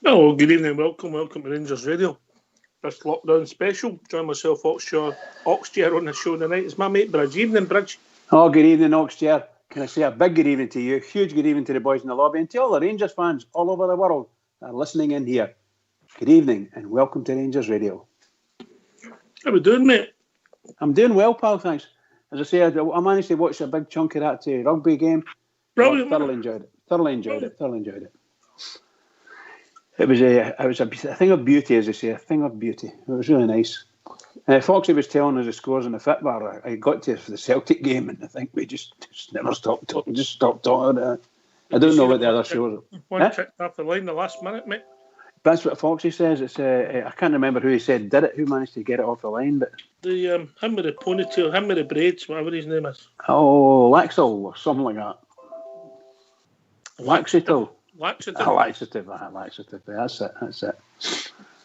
Hello, good evening, welcome to Rangers Radio. This lockdown special. Join myself, Oxchair, on the show tonight. It's my mate Bridge. Evening, Bridge. Oh, good evening, Oxchair. Can I say a big good evening to you? Huge good evening to the boys in the lobby and to all the Rangers fans all over the world that are listening in here. Good evening and welcome to Rangers Radio. How we doing, mate? I'm doing well, pal, thanks. As I say, I managed to watch a big chunk of that rugby game. Brilliant. Thoroughly enjoyed it. It was a thing of beauty, as they say, a thing of beauty. It was really nice. Foxy was telling us the scores in the fit bar. I got to for the Celtic game, and I think we just never stopped talking. Just stopped talking about it. I don't know what the other shows. One ticked off the line the last minute, mate. That's what Foxy says. It's I can't remember who he said did it. Who managed to get it off the line? But him with the ponytail, him with the braids, whatever his name is. Oh, Laxel or something like that. Laxative. Laxative. That's it.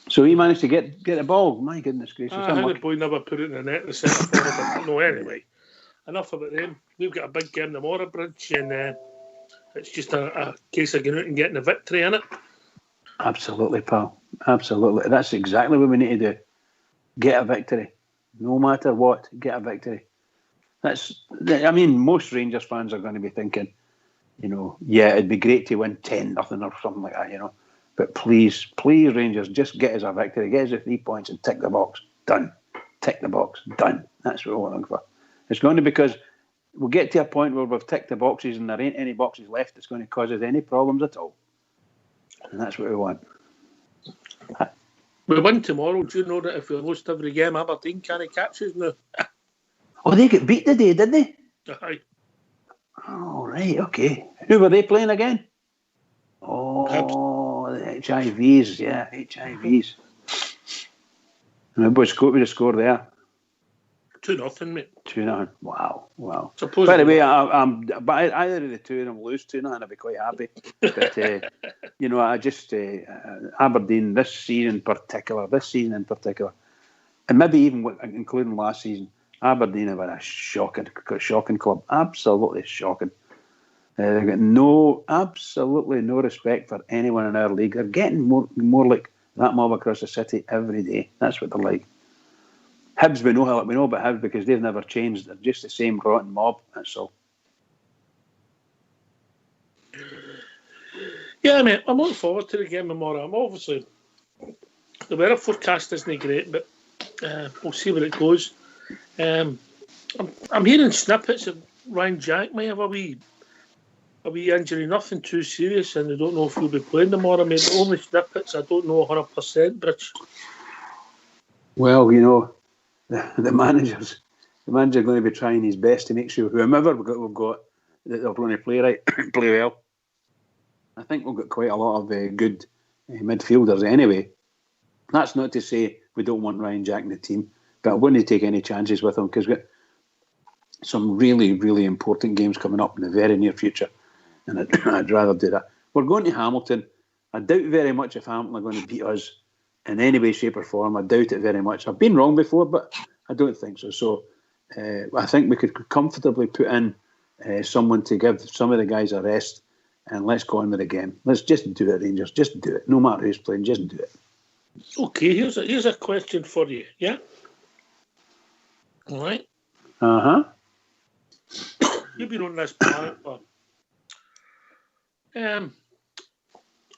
So he managed to get the ball. My goodness gracious. I think the boy never put it in the net in the centre forward. No, anyway. Enough about them. We've got a big game tomorrow, Bridge, and it's just a case of getting out and getting a victory, innit? Absolutely, pal. Absolutely. That's exactly what we need to do. Get a victory. No matter what, get a victory. Most Rangers fans are going to be thinking, it'd be great to win 10-0 or something like that, But please, Rangers, just get us a victory. Get us the 3 points and tick the box. Done. Tick the box. Done. That's what we're looking for. It's going to because we'll get to a point where we've ticked the boxes and there ain't any boxes left that's going to cause us any problems at all. And that's what we want. We win tomorrow. Do you know that if we lost every game, Aberdeen can't catch us now? Oh, they get beat today, did they? Aye. Oh, right, okay. Who were they playing again? Oh, the HIVs, yeah, HIVs. And what was the score there? 2-0, mate. 2-0. Wow. Supposedly. By the way, either of the two of them lose 2-0, I'd be quite happy. But I just Aberdeen this season in particular, and maybe even including last season, Aberdeen have been a shocking club. Absolutely shocking. They've got absolutely no respect for anyone in our league. They're getting more like that mob across the city every day. That's what they're like. Hibs, we know about Hibs because they've never changed. They're just the same rotten mob. That's all. Yeah, mate. I'm looking forward to the game tomorrow. Obviously, the weather forecast isn't great, but we'll see where it goes. I'm hearing snippets of Ryan Jack may have a wee injury, nothing too serious, and I don't know if he'll be playing tomorrow. Mate, the only snippets, I don't know 100%, Bridge. Well, the manager's going to be trying his best to make sure whoever we've got that they're going to play well. I think we've got quite a lot of good midfielders anyway. That's not to say we don't want Ryan Jack in the team, but I wouldn't take any chances with him because we've got some really, really important games coming up in the very near future, and I'd rather do that. We're going to Hamilton. I doubt very much if Hamilton are going to beat us in any way, shape or form. I doubt it very much. I've been wrong before, but I don't think so. So I think we could comfortably put in someone to give some of the guys a rest, and let's go on with the game. Let's just do it, Rangers. Just do it. No matter who's playing, just do it. Okay, here's a question for you, yeah? All right. Uh-huh. You've been on this planet for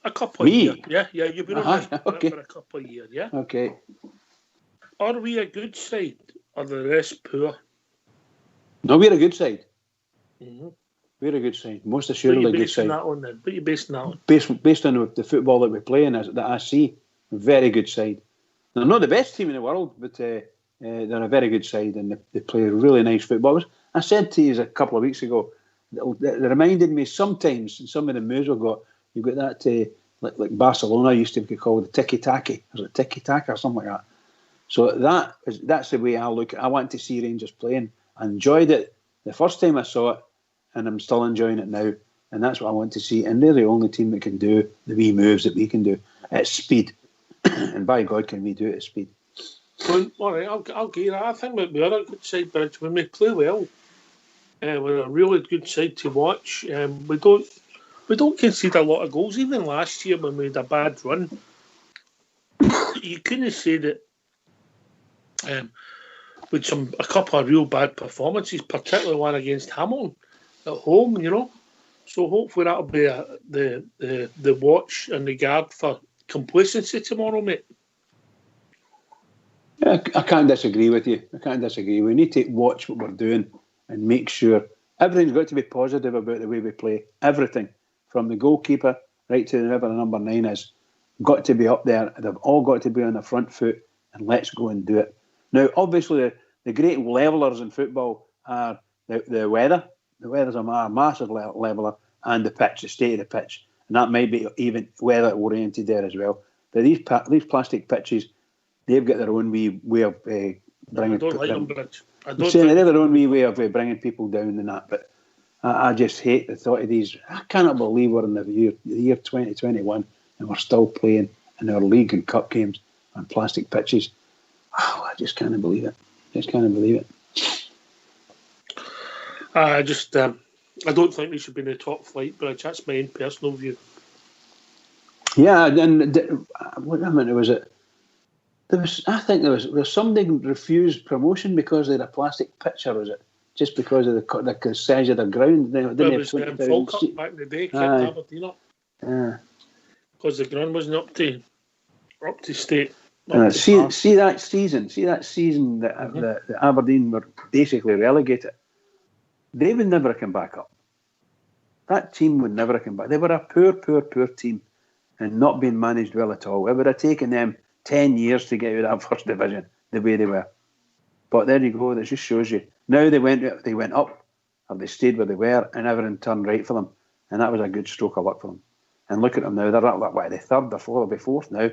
a couple of years. Yeah, you've been on this planet for a couple of years, yeah? Okay. Are we a good side or the rest poor? No, we're a good side. Mm-hmm. We're a good side. Most assuredly a good side. What are you basing that on? Based on the football that we play and that I see, very good side. They're not the best team in the world, but they're a very good side and they play really nice football. I said to you a couple of weeks ago, that reminded me sometimes in some of the moves we've got, you've got that, like Barcelona used to be called the tiki-taka. Is it tiki-taka or something like that? So that's the way I look at it. I want to see Rangers playing. I enjoyed it the first time I saw it, and I'm still enjoying it now. And that's what I want to see. And they're the only team that can do the wee moves that we can do at speed. And by God, can we do it at speed? Well, all right, I'll get you. I think we are a good side, but when we play well, we're a really good side to watch. We don't we don't concede a lot of goals. Even last year when we had a bad run, you couldn't say that with a couple of real bad performances, particularly one against Hamilton at home, So hopefully that'll be the watch and the guard for complacency tomorrow, mate. Yeah, I can't disagree with you. We need to watch what we're doing and make sure everything's got to be positive about the way we play. Everything, from the goalkeeper right to whoever the number 9 is, got to be up there. They've all got to be on the front foot, and let's go and do it. Now, obviously, the great levelers in football are the weather. The weather's a massive leveler, and the pitch, the state of the pitch. And that might be even weather-oriented there as well. But these plastic pitches, they've got their own wee way of bringing... I don't like them, Bridge. They have their own wee way of bringing people down and that, but I just hate the thought of these. I cannot believe we're in the year 2021 and we're still playing in our league and cup games on plastic pitches. Oh, I just can't believe it. I don't think we should be in the top flight, Bridge. That's my own personal view. Yeah, and wait a minute, was it? I think there was somebody refused promotion because they had a plastic pitch, or was it just because of the size of the ground? It was Falkirk back in the day, kept Aberdeen up. Yeah. Because the ground wasn't up to state. See that season that Aberdeen were basically relegated. They would never have come back up. That team would never have come back. They were a poor team and not being managed well at all. It would have taken them 10 years to get out of that first division the way they were. But there you go, that just shows you. Now they went up, or they stayed where they were, and everything turned right for them. And that was a good stroke of luck for them. And look at them now, they're at the third or fourth, they'll be fourth now.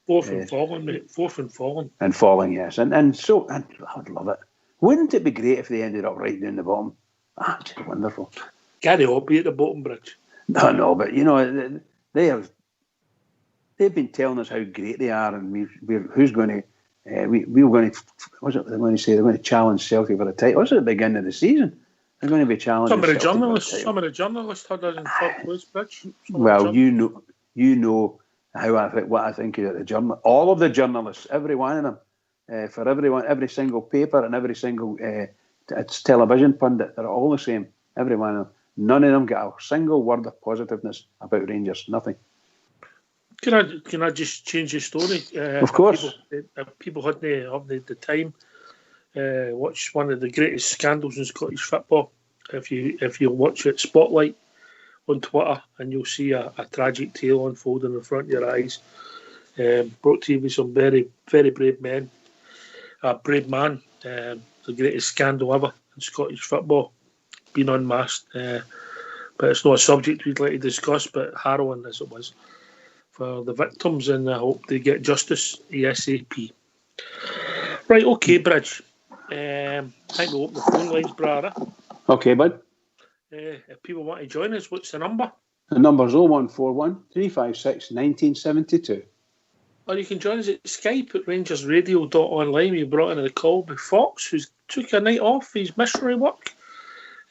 Fourth and falling, mate. Fourth and falling. And falling, yes. And so I would love it. Wouldn't it be great if they ended up right down the bottom? Just wonderful. Gary Hoppy at the bottom, Bridge. No, but they've been telling us how great they are, and we're going to. What's it they're going to say? They're going to challenge Celtic for the title. What's at the beginning of the season? They're going to be challenging. Some of the journalists had us in third place, Bridge. Well, you know what I think of the journal. All of the journalists, every one of them, for every single paper and every single television pundit, they're all the same. Every one of them. None of them get a single word of positiveness about Rangers. Nothing. Can I just change the story? Of course. People hadn't the time. Watch one of the greatest scandals in Scottish football. If you watch it, Spotlight on Twitter, and you'll see a tragic tale unfolding in front of your eyes. Brought to you by some very, very brave men. A brave man. The greatest scandal ever in Scottish football. Being unmasked. But it's not a subject we'd like to discuss, but harrowing as it was for the victims, and I hope they get justice ASAP. Right, okay, Bridge. I think we'll open the phone lines, brother. Okay, bud. If people want to join us, what's the number? The number's 0141 356 1972. Or you can join us at Skype at RangersRadio.online. We brought in a call by Fox, who's took a night off his missionary work.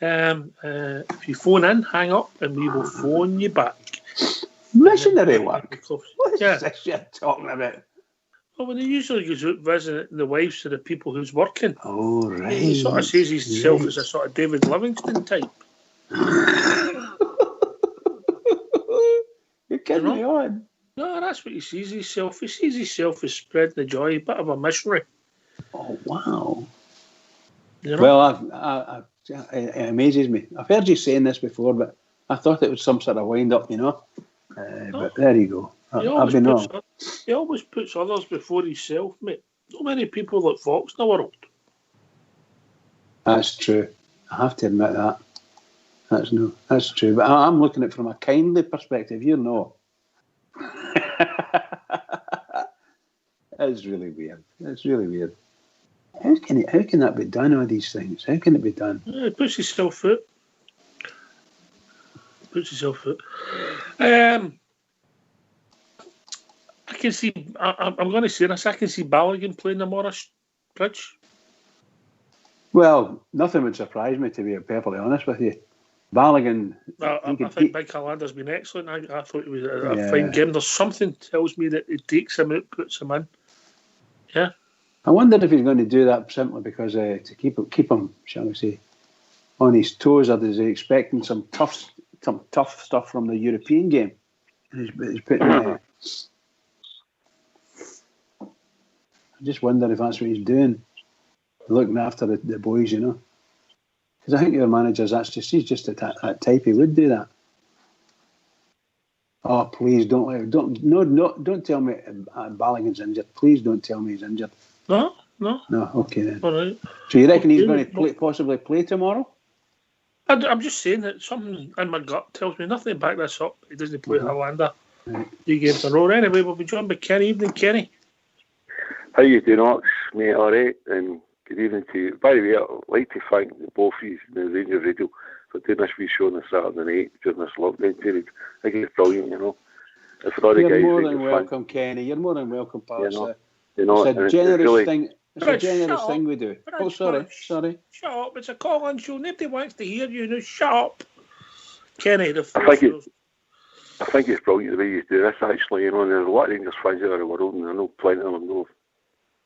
If you phone in, hang up, and we will phone you back. Missionary work? What is this you're talking about? Well, when he usually goes out visiting the wives of the people who's working. Oh, right. He sort of sees himself as a sort of David Livingston type. You're kidding me on. No, that's what he sees himself. He sees himself as spreading the joy, a bit of a missionary. Oh, wow. Well, it amazes me. I've heard you saying this before, but I thought it was some sort of wind-up, But there you go. He always puts others before himself, mate. So many people like Fox in the world. That's true. I have to admit that. That's true. But I'm looking at it from a kindly perspective. It's really weird. How can that be done, all these things? How can it be done? He puts himself out. I can see. I'm going to say this. I can see Balogun playing the Morris Bridge. Well, nothing would surprise me, to be perfectly honest with you. Balogun. I think Big Hollander's been excellent. I thought it was a fine game. There's something tells me that it takes him out, puts him in. Yeah. I wondered if he's going to do that simply because to keep him, shall we say, on his toes, or is he expecting some tough stuff from the European game? And he's putting. I just wonder if that's what he's doing, looking after the boys, you know. Because I think your manager's he's just that type. He would do that. Oh, please don't tell me Balogun's injured. Please don't tell me he's injured. No. Okay then. All right. So you reckon he's going to possibly play tomorrow? I'm just saying that something in my gut tells me nothing to back this up. He doesn't play Hollander. Right. 3 games in a row. Anyway, we'll be joined by Kenny. Evening, Kenny. How you doing, Ox? Mate, all right. And good evening to you. By the way, I'd like to thank the both of you in the Rangers Radio for doing this wee show on a Saturday night during this lockdown period. I think it's brilliant, you know. You're more than welcome, Kenny. You're more than welcome, Pat. You know, it's a generous thing. It's Rich, a generous thing we do. Rich, sorry. Shut up. It's a call-in show. Nobody wants to hear you. Now shut up. Kenny, I think it's brilliant the way you do this, actually. You know, and there's a lot of Rangers fans out in the world, and I know plenty of them know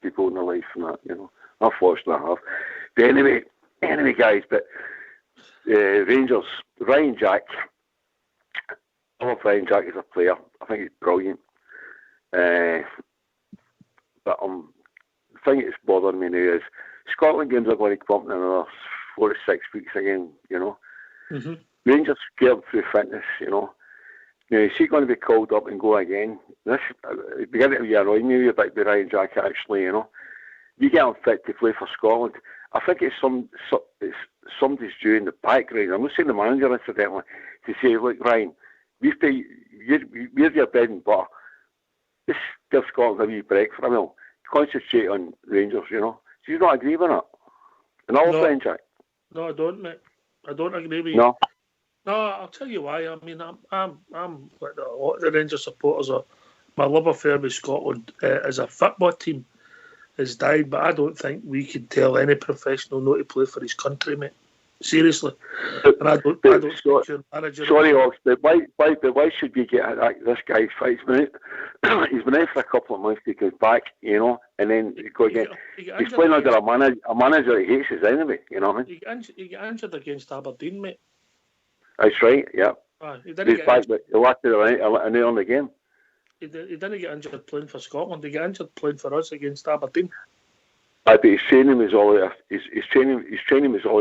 people in their life and that, you know. Unfortunately, I have. But anyway, guys, but Rangers, Ryan Jack. I love Ryan Jack as a player. I think he's brilliant. But the thing that's bothering me now is Scotland games are going to come up in another 4 to 6 weeks again, you know. Mm-hmm. Rangers scared through fitness, you know. Now, is he going to be called up and go again? This beginning to be annoying me a bit with Ryan Jack, actually, you know. You get him fit to play for Scotland. I think it's somebody's due in the background. I'm not saying the manager, incidentally, to say, look, Ryan, we're your bread and butter. Just give Scotland a wee break for a while. Concentrate on Rangers, you know. Do you not agree with that? And all Ryan Jack? No, I don't, mate. I don't agree with you. No, I'll tell you why. I mean, I'm like a lot of the Rangers supporters. My love affair with Scotland as a football team has died, but I don't think we can tell any professional not to play for his country, mate. Seriously. And I don't think your manager... Sorry, Ox, but why should we get this guy's fight? He's been out for a couple of months to go back, you know, and then go again. He's playing under a manager he hates us anyway, you know what I mean? You get injured against Aberdeen, mate. That's right, yeah. He's back, but he lasted an hour on the game. He didn't get injured playing for Scotland. He got injured playing for us against Aberdeen. But his training was all out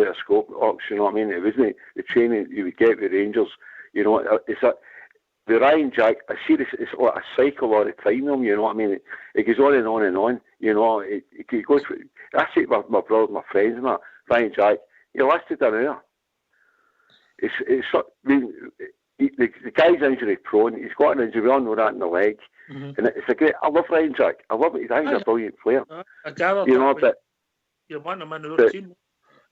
of scope, Ox, you know what I mean? It wasn't the training you would get with Rangers, you know. The Ryan Jack, I see this, it's like a cycle all the time, you know what I mean? It goes on and on and on, you know. It goes. I say to my brothers, my friends, and that Ryan Jack, he lasted an hour. The guy's injury prone. He's got an injury, we all know that in the leg. Mm-hmm. And it's a great. I love Ryan Jack. I love it. He's a brilliant player. I gather you know, but you want him in our team.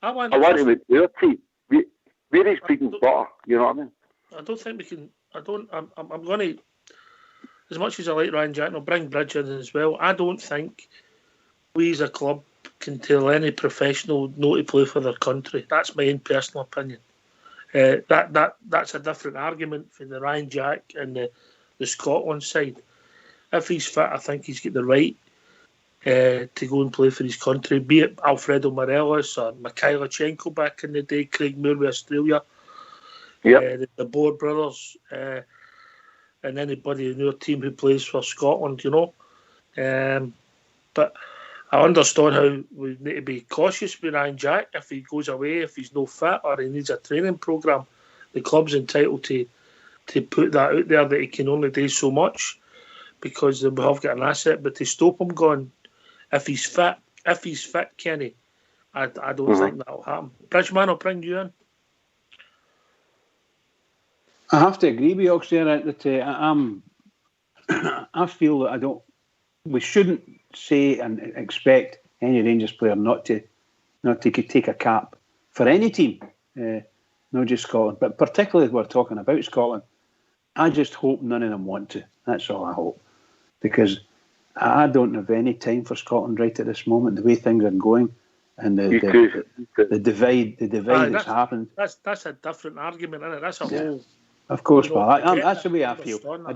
I want him in our team. Where he's breeding butter. You know what I mean? I don't think we can. I'm going to. As much as I like Ryan Jack, and I'll bring Bridge in as well. I don't think we as a club can tell any professional not to play for their country. That's my own personal opinion. That's a different argument for the Ryan Jack and the Scotland side. If he's fit, I think he's got the right to go and play for his country, be it Alfredo Morelos or Mikhailichenko back in the day, Craig Moore with Australia, the Boer brothers, and anybody in your team who plays for Scotland, you know. But I understand how we need to be cautious with Ryan Jack. If he goes away, if he's no fit or he needs a training programme, the club's entitled to put that out there that he can only do so much because we have got an asset. But to stop him going, if he's fit, Kenny, I don't think that'll happen. Bridgeman, I'll bring you in. I have to agree with you, Ox, there that I feel that we shouldn't say and expect any Rangers player not to take a cap for any team, not just Scotland, but particularly if we're talking about Scotland. I just hope none of them want to. That's all I hope, because I don't have any time for Scotland right at this moment. The way things are going, and the divide that's happened. That's a different argument, isn't it? That's a whole. Of course, pal. That's the way I feel. I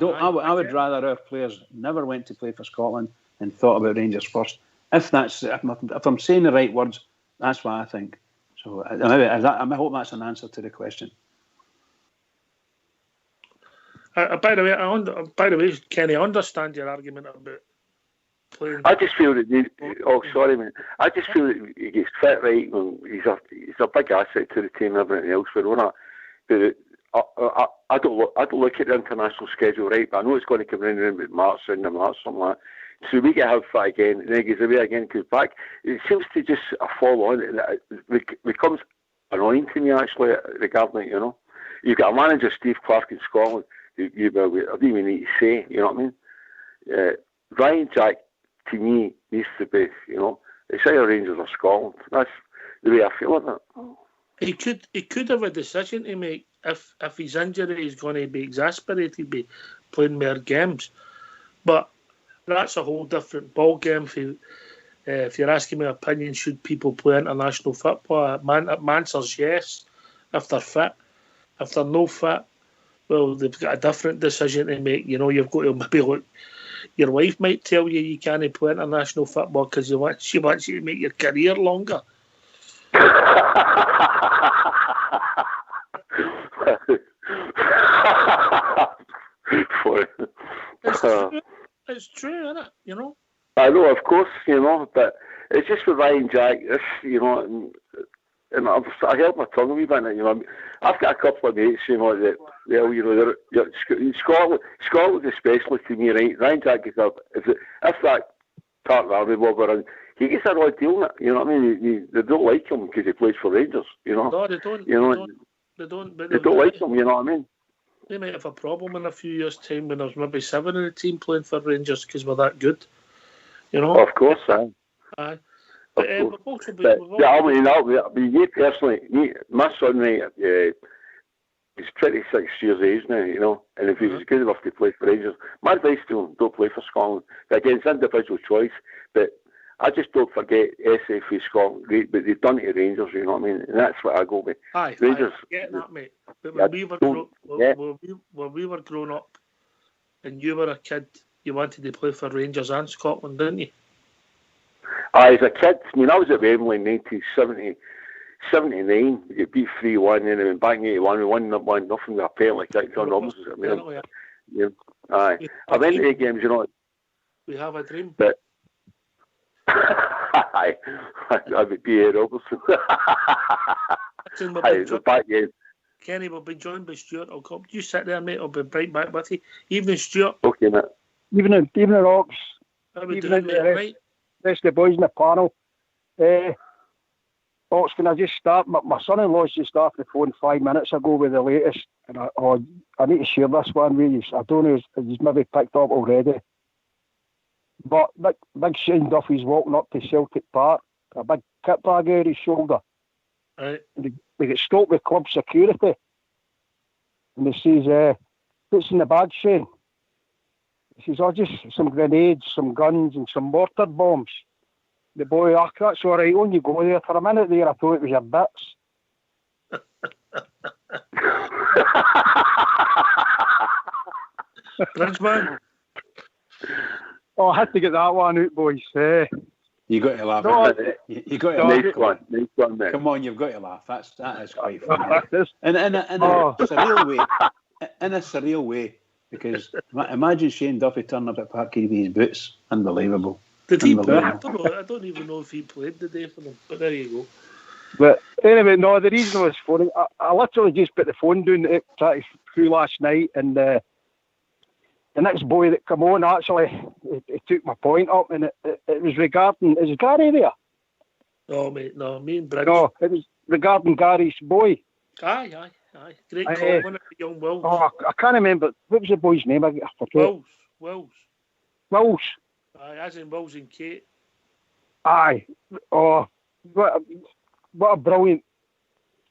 would rather our players never went to play for Scotland and thought about Rangers first. If I'm saying the right words, that's what I think. So I hope that's an answer to the question. By the way, Kenny, I understand your argument about playing. I just feel that sorry, man. I just feel that he gets fit right. And he's a big asset to the team and everything else. But I don't look at the international schedule right. But I know it's going to come in with March, something like that. So we get him fit again, and then he goes away again, comes back. It seems to just fall on. It becomes annoying to me actually regarding it. You've got a manager, Steve Clarke in Scotland. I don't even need to say, you know what I mean? Ryan Jack, to me, needs to be, it's either Rangers or Scotland. That's the way I feel about it. He could have a decision to make if his injury is going to be exasperated by playing more games. But that's a whole different ball game. If you're asking my opinion, should people play international football? My answer's yes, if they're fit. If they're no fit, well, they've got a different decision to make. You've got to maybe look. Your wife might tell you can't play international football because she wants you to make your career longer. It's true, isn't it? I know, of course, but it's just with Ryan Jack, and I held my tongue a wee bit. I've got a couple of mates, that they're Scotland especially to me, right? Ryan Jack gets up if that part of Army Bob around, he gets a raw deal in it. You know what I mean? They don't like him because he plays for Rangers. No, they don't. They don't like him. You know what I mean? They might have a problem in a few years' time when there's maybe 7 in the team playing for Rangers because we're that good. Of course, aye. But me personally, my son, he's 26 years of age now, and if he was good enough to play for Rangers, my advice to him, don't play for Scotland. But again, it's individual choice, but I just don't forget SFA Scotland, but they've done it to Rangers, you know what I mean? And that's what I go with. Aye, Rangers. Getting that, mate. But when we were growing up and you were a kid, you wanted to play for Rangers and Scotland, didn't you? As a kid, I was at Wembley in 1979. We got beat 3-1, and then back in 81, we won 1-0 with a penalty kick. John Roberts was at me. Aye. I went to the games, We have a dream. But I would be here, Robertson. Back in. Kenny will be joined by Stuart. I'll come. You sit there, mate. I'll be right back with you. Evening, Stuart. Okay, mate. Evening, Ox. How we doing, mate? Rest of the boys in the panel. Ox, can I just start? My son-in-law's just off the phone 5 minutes ago with the latest, and I need to share this one with you. I don't know if he's maybe picked up already. But big Shane Duffy's walking up to Celtic Park, a big kit bag over his shoulder. Right. They get stopped with club security. And they says, what's in the bag, Shane? He says, just some grenades, some guns and some mortar bombs. The boy, that's all right, on you go there. For a minute there, I thought it was your bits. Bridgeman. I had to get that one out, boys. You got to laugh. No, you got to laugh. Nice one, mate. Come on, you've got to laugh. That is quite funny. In a surreal way. In a surreal way. Because imagine Shane Duffy turning up at Park with his boots. Unbelievable. Did he play? I don't even know if he played the day for them. But there you go. But anyway, no, the reason I was phoning, I literally just put the phone down to try to through last night, and the next boy that come on, actually, he took my point up, and it was regarding, is Gary there? No, mate, no, me and Bridge. No, it was regarding Gary's boy. Aye. Great call, one of the young Wills. I can't remember. What was the boy's name? I forget. Wills. Aye, as in Wills and Kate. Aye. Oh, what a brilliant...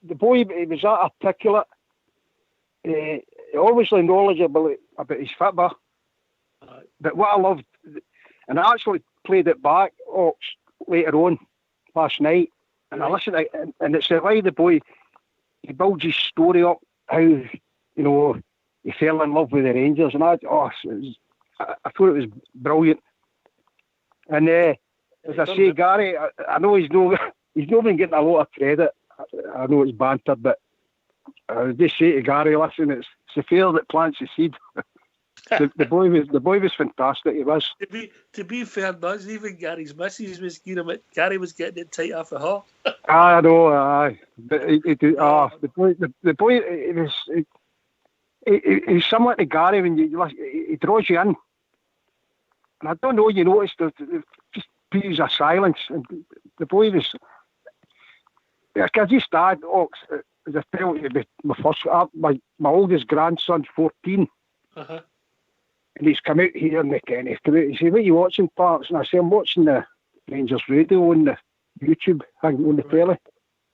The boy, he was that articulate. Obviously knowledgeable about his football. Aye. But what I loved, and I actually played it back later on last night, And I listen to it, and it's the way the boy, he builds his story up, how, he fell in love with the Rangers, and I thought it was brilliant. And as I say, Gary, I know he's not been getting a lot of credit. I know it's banter, but I would just say to Gary, listen, it's the fear that plants the seed. the boy was fantastic. He was. To be fair, does even Gary's missus was Gary was getting it tight off of her. I know, but the boy, he was similar to Gary when he draws you in. And I don't know, you noticed just periods of silence, and the boy was. I just had Ox as I tell you, my oldest grandson's 14. Uh-huh. And he's come out here and he's come out. He said, "What are you watching, Parks?" And I said, "I'm watching the RangersRadio on the YouTube thing on the telly."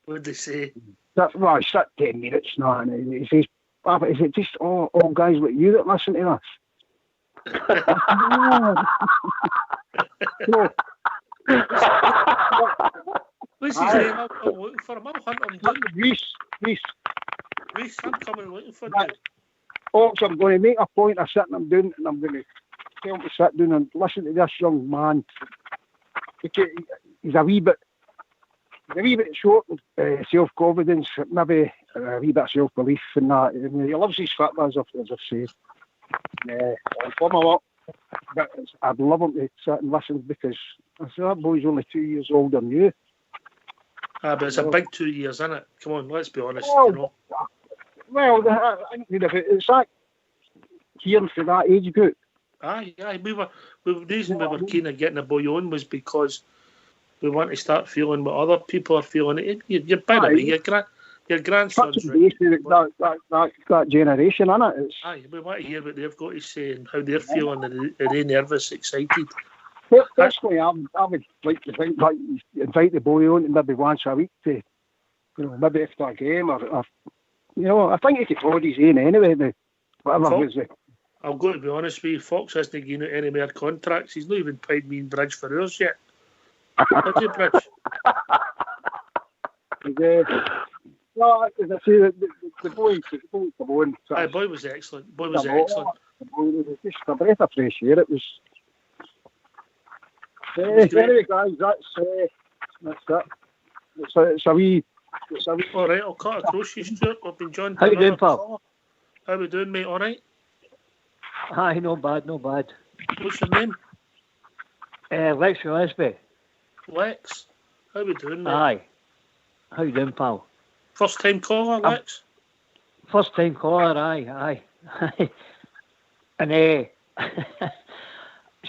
What did they say? Well, it's that 10 minutes now, and he says, "Papa, is it just all guys like you that listen to this?" No. What's his name? I'm looking for him. I'll hunt him down. Reese, I'm coming looking for right. you. Ox, I'm going to make a point of sitting him down, and I'm going to tell him to sit down and listen to this young man. He's a wee bit short, self-confidence, maybe a wee bit of self-belief and that. And he loves his football, as I've said. I'll put him up, but I'd love him to sit and listen, because I said, that boy's only 2 years older than you. But it's a big 2 years, isn't it? Come on, let's be honest. Well, I think it's that here for that age group. Aye. The reason we were keen on getting a boy on was because we want to start feeling what other people are feeling. You're by the way, your grandson's that generation, isn't it? Aye, we want to hear what they've got to say and how they're feeling. Are they nervous, excited? Personally, I would like to think like invite the boy on to maybe once a week to, maybe after a game or I think he could hold his own anyway. Whatever was it. I'm going to be honest with you, Fox hasn't given out any more contracts. He's not even paid me in Bridge for ours yet. Has he, Bridge? No, as I say, the boy come on. Aye, boy was excellent. Excellent. It was just a breath of fresh air. It was. Anyway, guys, that's it. It's a wee. All right, I'll cut across you, Stuart. We've been joined. How you doing, pal? How we doing, mate? All right? Aye, no bad. What's your name? Lex from Lesby. Lex? How we doing, mate? Aye. How you doing, pal? First time caller, Lex? First time caller, aye. And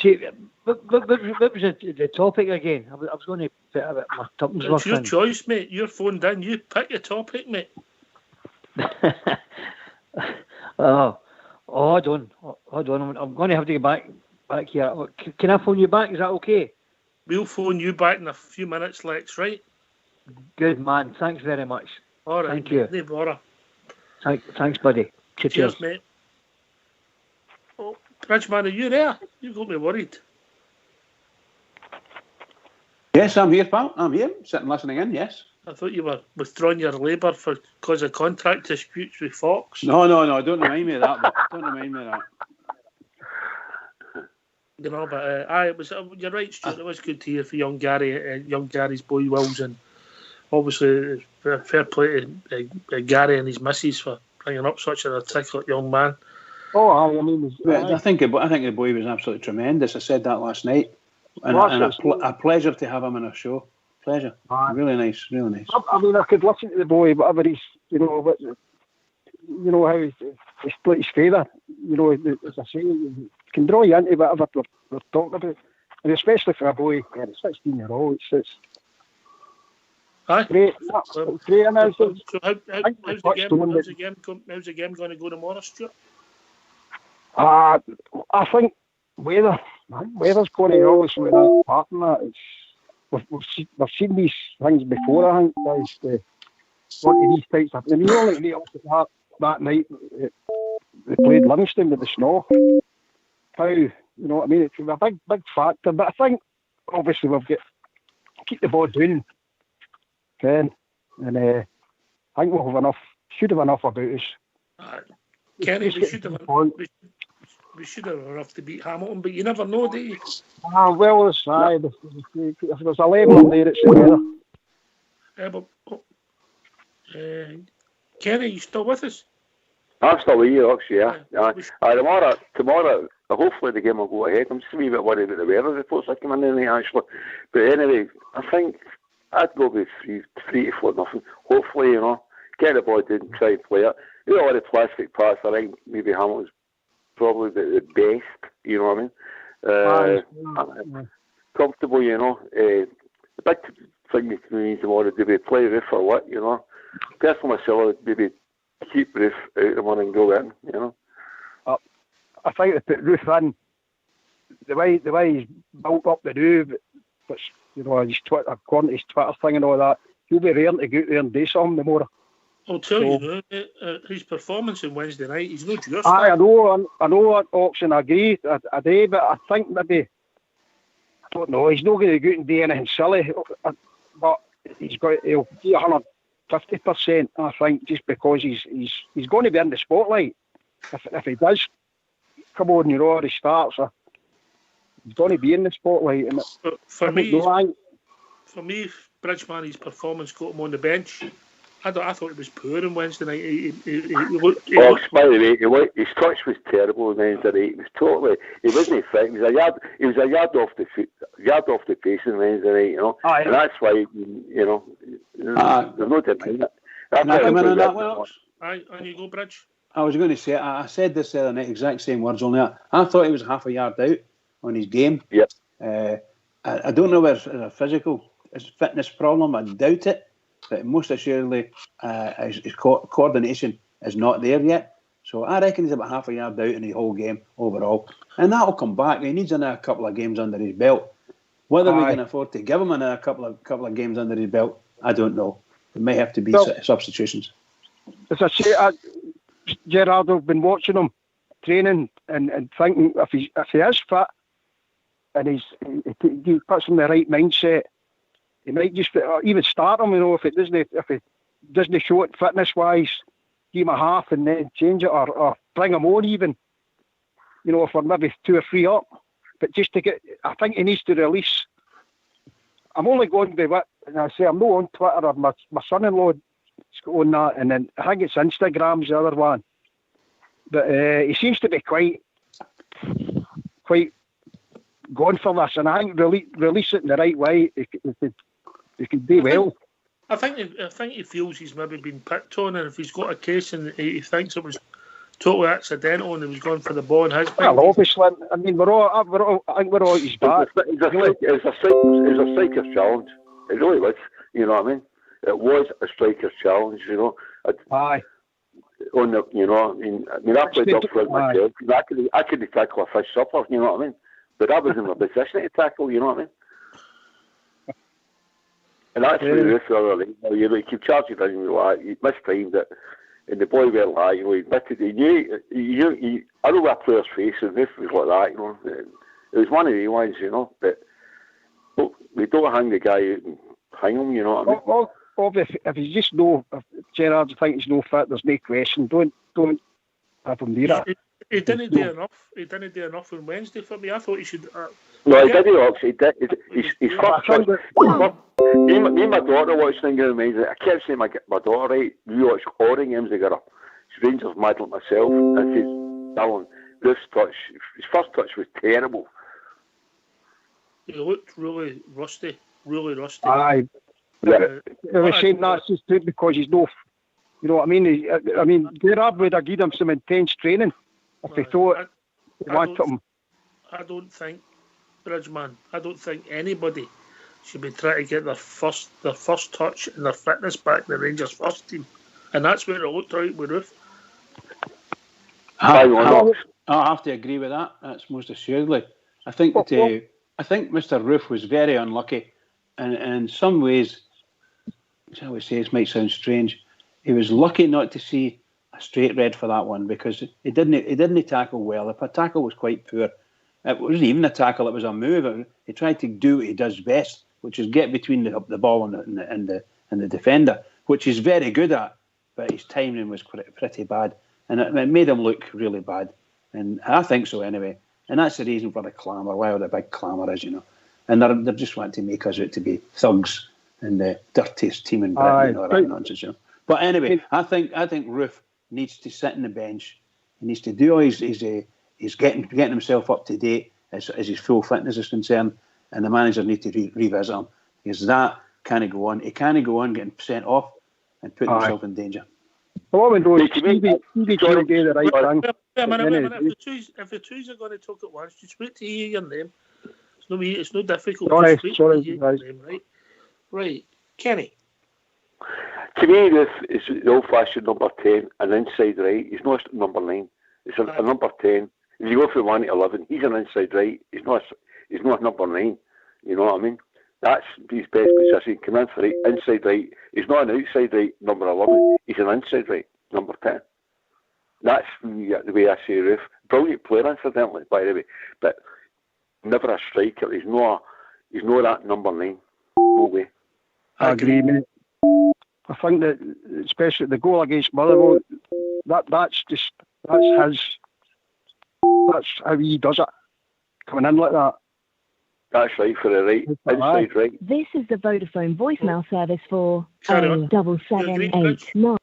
see, what was the topic again? I was going to put a bit my tuppence It's your choice, mate. You're phoned in. You pick your topic, mate. Hold on. I'm going to have to get back here. Can I phone you back? Is that okay? We'll phone you back in a few minutes, Lex, right? Good man. Thanks very much. All right. Thank you. No bother. Thanks, buddy. Cheers, mate. Oh, Bridgeman, are you there? You got me worried. Yes, I'm here, pal. I'm here, sitting listening in, yes. I thought you were withdrawing your labour because of contract disputes with Fox. No, don't remind me of that. But it was. You're right, Stuart. It was good to hear for young Gary's boy Wills, and obviously fair play to Gary and his missus for bringing up such an articulate young man. Oh, I mean, I think the boy was absolutely tremendous. I said that last night, and a pleasure to have him on our show. Pleasure. Really nice. I mean, I could listen to the boy, whatever he's, how he split his feather. As I say, you can draw you into whatever we're talking about, and especially for a boy, 16-year-old, it's great. It's great. And so how's the game going to go tomorrow, Stuart? I think weather's going to obviously that part in that. We've seen these things before, I think, guys. These types of things. Only that night they played Livingston with the snow. How, what I mean? It's a big factor. But I think, obviously, we've got to keep the ball down Ken, and I think we'll have enough. Should have enough about us. Kenny, we should have enough to beat Hamilton, but you never know, do you? Well, it's right. If there's a level up there, it's together. Kenny, you still with us? I'm still with you, Ox, yeah. Tomorrow, hopefully the game will go ahead. I'm just a wee bit worried about the weather reports that come in there, actually. But anyway, I think I'd go with 3-4-0. Hopefully, get the ball in and try and play it. All the plastic parts, I think maybe Hamilton's probably the best, you know what I mean? Comfortable, the big thing with me tomorrow, do we play Roof or what, Personally, myself, I would maybe keep Roof out of the one and go in, I think they put Roof in, the way he's built up the roof, but his according to his Twitter thing and all that, he'll be raring to go out there and do something tomorrow. I'll tell you now, his performance on Wednesday night, he's no just. I know, Oxen, I agree, I do, but I think maybe, I don't know, he's not going to go out and do anything silly, but he'll be 150%, I think, just because he's going to be in the spotlight. If he does come on, he starts, he's going to be in the spotlight. And for me, Bridgman, his performance got him on the bench. I thought it was poor on Wednesday night. By the way, his touch was terrible on Wednesday night. It was totally. He wasn't fit. He was a yard off the pace on Wednesday night. And that's why there's no denying it. Can I come in on that one? On you go, Bridge. I was going to say, I said this the other night, exact same words, only I thought he was half a yard out on his game. Yep. I don't know whether it's a fitness problem. I doubt it. But most assuredly, his coordination is not there yet. So I reckon he's about half a yard out in the whole game overall. And that'll come back. He needs another couple of games under his belt. Whether we can afford to give him another couple of games under his belt, I don't know. There may have to be substitutions. As I say, Gerard, I've been watching him training and thinking if he is fit and he puts in the right mindset, he might just even start him, if it doesn't show it fitness wise, give him a half and then change it or bring him on even, if we're maybe 2 or 3 up. But just to I think he needs to release. I'm only going by what, and I say I'm not on Twitter, or my son-in-law is on that, and then I think it's Instagram's the other one. But he seems to be quite going for this, and I think release it in the right way. He can do well. I think he feels he's maybe been picked on, and if he's got a case and he thinks it was totally accidental and he was going for the ball in his back. Well, obviously, I mean, I think we're all at his back. It's a striker's challenge. It really was. You know what I mean? It was a striker's challenge. Aye. On the, I mean, I played up front myself. I could tackle a fish supper. You know what I mean? But I was in my position to tackle. You know what I mean? And that's really the other thing. You keep charging down, you missed time that, and the boy went like, he admitted, he knew, I know that player's face, and this was like that, it was one of the ones, but we don't hang the guy out and hang him, you know what I mean? Well, if he's just if Gerard thinks he's no fit, there's no question, don't have him near it. He didn't do enough. He didn't do enough on Wednesday for me. I thought he should. No, he didn't. He's first. Me and my daughter watched things on Wednesday. I kept saying my daughter, right, we watched all the games together. She's Rangers mad like myself. And she's Dylan, this touch, his first touch was terrible. He looked really rusty. Aye. I was saying that's just because he's no. You know what I mean? I mean, Gerard would have given him some intense training if he thought he wanted him. I don't think, Bridgman, I don't think anybody should be trying to get their first touch and their fitness back in the Rangers first team. And that's where it looked like with Roof. I have to agree with that. That's most assuredly. I think Mr. Roof was very unlucky, and in some ways, shall we say, it might sound strange, he was lucky not to see a straight red for that one, because he didn't tackle well. The tackle was quite poor. It wasn't even a tackle; it was a move. He tried to do what he does best, which is get between the ball and and the defender, which he's very good at, but his timing was pretty bad, and it made him look really bad. And I think so anyway. And that's the reason for the clamour, why the big clamour is, And they're just wanting to make us out to be thugs and the dirtiest team in Britain and all that nonsense, But anyway, I think Roof needs to sit on the bench. He needs to do all he's getting himself up to date as his full fitness is concerned, and the managers need to revisit him, because that can't go on. He can't go on getting sent off and putting himself in danger. Well, Stevie will do the right thing. Wait a minute. If the twos are going to talk at once, just wait to hear your name. It's no difficult. Sorry, name, right, Kenny. To me, this is the old-fashioned number 10, an inside right. He's not number 9. It's a number 10. If you go from 1 to 11, he's an inside right. He's not number 9. You know what I mean? That's his best position. Come in for it, inside right. He's not an outside right, number 11. He's an inside right, number 10. That's the way I see Roof. Brilliant player, incidentally, by the way, but never a striker. He's not that number 9. No way. I agree, mate. I think that, especially the goal against Motherwell, that's how he does it, coming in like that. That's right, for the right, inside right. This is the Vodafone voicemail service for 07789.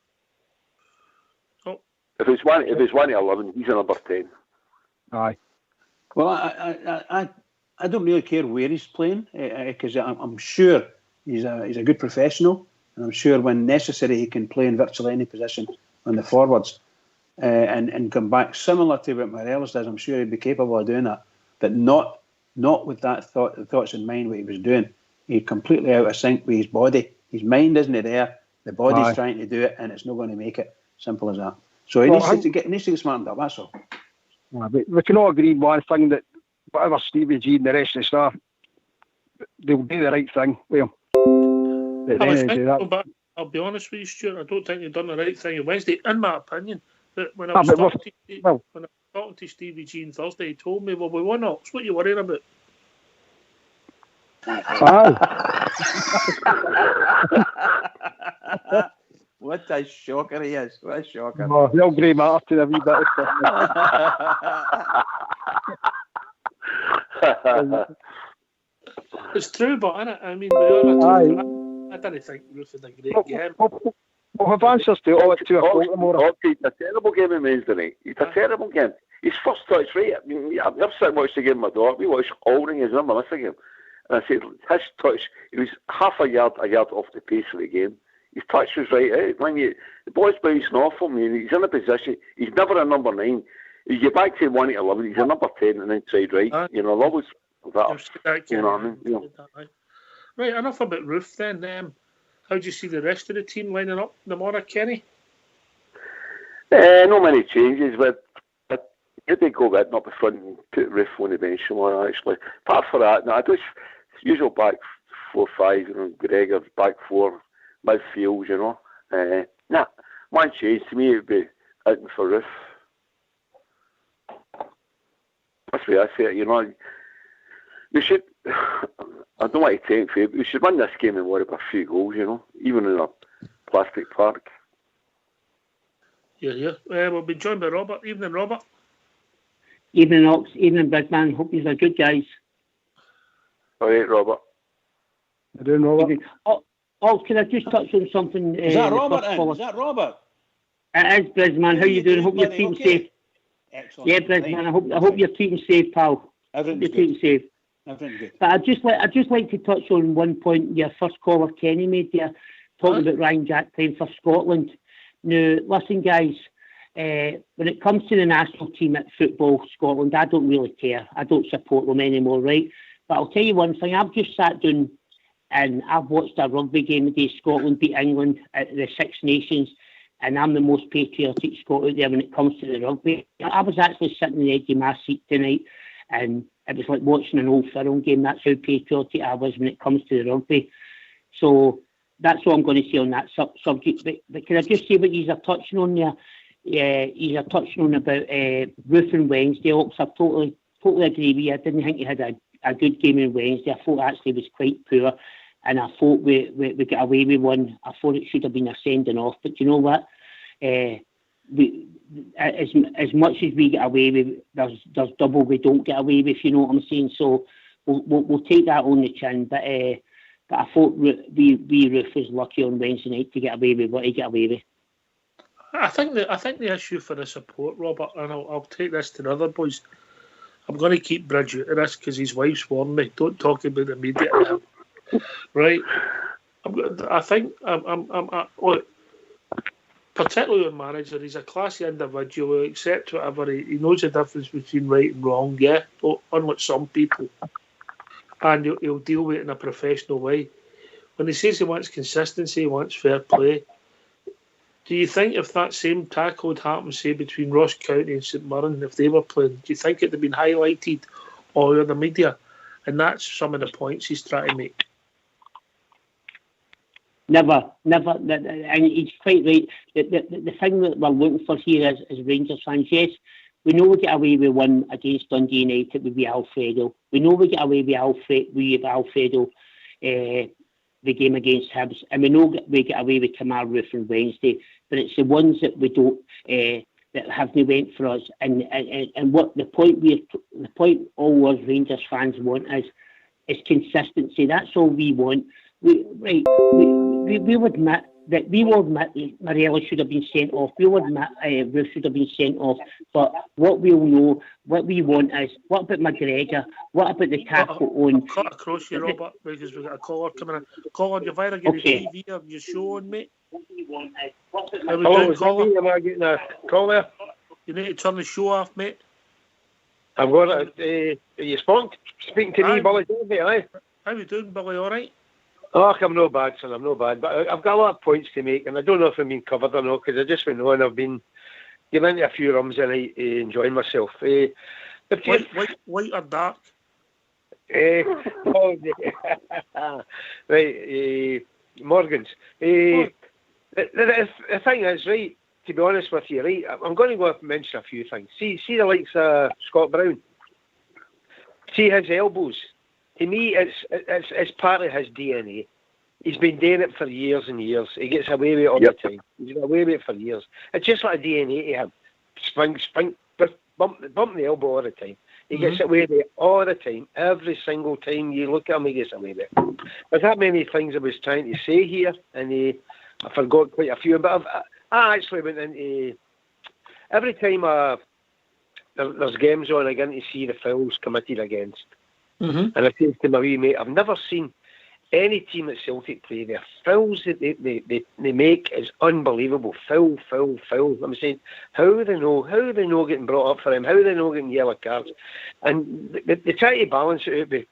If it's 1 to 11, he's a number 10. Aye. Well, I don't really care where he's playing, because I'm sure he's a good professional, and I'm sure when necessary he can play in virtually any position on the forwards, and come back similar to what Morelos does. I'm sure he'd be capable of doing that, but not with that thoughts in mind what he was doing. He's completely out of sync with his body. His mind isn't there. The body's trying to do it, and it's not going to make it. Simple as that. So he needs to get smartened up. That's all. We can all agree one thing, that whatever Stevie G and the rest of the staff, they'll do the right thing with him. But I'll be honest with you, Stuart, I don't think they've done the right thing on Wednesday, in my opinion. But when I was talking to Stevie G on Thursday, he told me, well, we won all. What are you worrying about? What a shocker he is. What a shocker. Oh, he'll grey matter to the wee bit of stuff. It's true, but I mean, I didn't think Roof had a great game. We'll have answers to all 2 o'clock tomorrow. It's a terrible game on Wednesday night. It's a terrible game. His first touch, right? I mean, I've sat and watched the game with my dog. We watched Aldring, his number, missing him. And I said, his touch, he was half a yard off the pace of the game. His touch was right out. When the boy's bouncing off him, he's in a position. He's never a number 9. You get back to 1 to 11, he's a number 10 and inside right. I've always that. You know what I mean? Right, enough about Roof then. How do you see the rest of the team lining up tomorrow, Kenny? No many changes, but they go right up the front and put Roof on the bench tomorrow, actually. Apart from that, I just usual back 4-5, Gregor back 4, midfield, one change to me would be out for Roof. That's the way I see it, We should, I don't want to take it, but we should win this game and worry about a few goals, even in a plastic park. Yeah. We'll be joined by Robert. Evening, Robert. Evening, Ox. Evening, big man. Hope you're good, guys. All right, Robert. I don't know. Ox, can I just touch on something? Is that Robert? Is that Robert? It is, Brisman. How you doing? Hope you're keeping safe. Excellent. Yeah, Brisman. I hope you're keeping safe, pal. Everything's you're keeping safe. Everything's good. But I'd just like to touch on one point your first caller Kenny made there, talking about Ryan Jack playing for Scotland. Now, listen, guys, when it comes to the national team at football, Scotland, I don't really care. I don't support them anymore, right? But I'll tell you one thing. I've just sat down and I've watched a rugby game today. Scotland beat England at the Six Nations, and I'm the most patriotic Scot out there when it comes to the rugby. I was actually sitting on the edge of my seat tonight, and it was like watching an old film game. That's how patriotic I was when it comes to the rugby. So that's all I'm going to say on that subject. But can I just say what you're touching on there? Yeah, you're touching on about Roof and Wednesday. I totally agree with you. I didn't think you had a good game on Wednesday. I thought actually it was quite poor. and I thought we got away with one. I thought it should have been a sending off, but you know what? We as much as we get away with, there's double we don't get away with. You know what I'm saying? So we'll take that on the chin. But I thought Roof was lucky on Wednesday night to get away with what he got away with. I think the issue for the support, Robert, and I'll take this to the other boys. I'm going to keep Bridge out of this because his wife's warned me. Don't talk about the media, right? I think look, particularly on manager, he's a classy individual. He'll accept whatever. He knows the difference between right and wrong. Yeah, unlike some people, and he'll deal with it in a professional way. When he says he wants consistency, he wants fair play. Do you think if that same tackle had happened, say, between Ross County and St Mirren, if they were playing, do you think it would have been highlighted all over the media? And that's some of the points he's trying to make. Never. And he's quite right. The thing that we're looking for here as Rangers fans, yes, we know we get away with one against Dundee United with Alfredo. We know we get away with Alfredo, the game against Hibs, and we know we get away with Tamar Roof on Wednesday, but it's the ones that we don't that haven't went for us. And what the point all us Rangers fans want is consistency. That's all we want. We will admit that Marella should have been sent off. We will admit Roof should have been sent off. But what we'll know, what we want is, what about McGregor? What about the tackle on? Cut across you, Robert, because we've got a caller coming in. Caller, you've either got the TV or your show on, mate. Hello, is that me? Am I getting a call there? You need to turn the show off, mate. I'm going to... are you speaking to me, Billy? Aye. How you doing, Billy? All right? Oh, I'm no bad, son. I'm no bad. But I've got a lot of points to make, and I don't know if I've been covered or not, because I just went on. I've been getting into a few rums tonight, enjoying myself. White or dark? Right, Morgan's. The thing is, right, to be honest with you, right, I'm going to go up and mention a few things. See the likes of Scott Brown. See his elbows. To me, it's part of his DNA. He's been doing it for years and years. He gets away with it all the time. He's got away with it for years. It's just like a DNA to him. Spring, bump the elbow all the time. He gets away with it all the time. Every single time you look at him, he gets away with it. There's that many things I was trying to say here, and I forgot quite a few. But I actually went into... Every time there's games on, I get to see the fouls committed against. And I said to my wee mate, I've never seen any team at Celtic play. The fouls that they make is unbelievable. Foul. I'm saying, how are they no getting brought up for him? How are they no getting yellow cards? And they try to balance it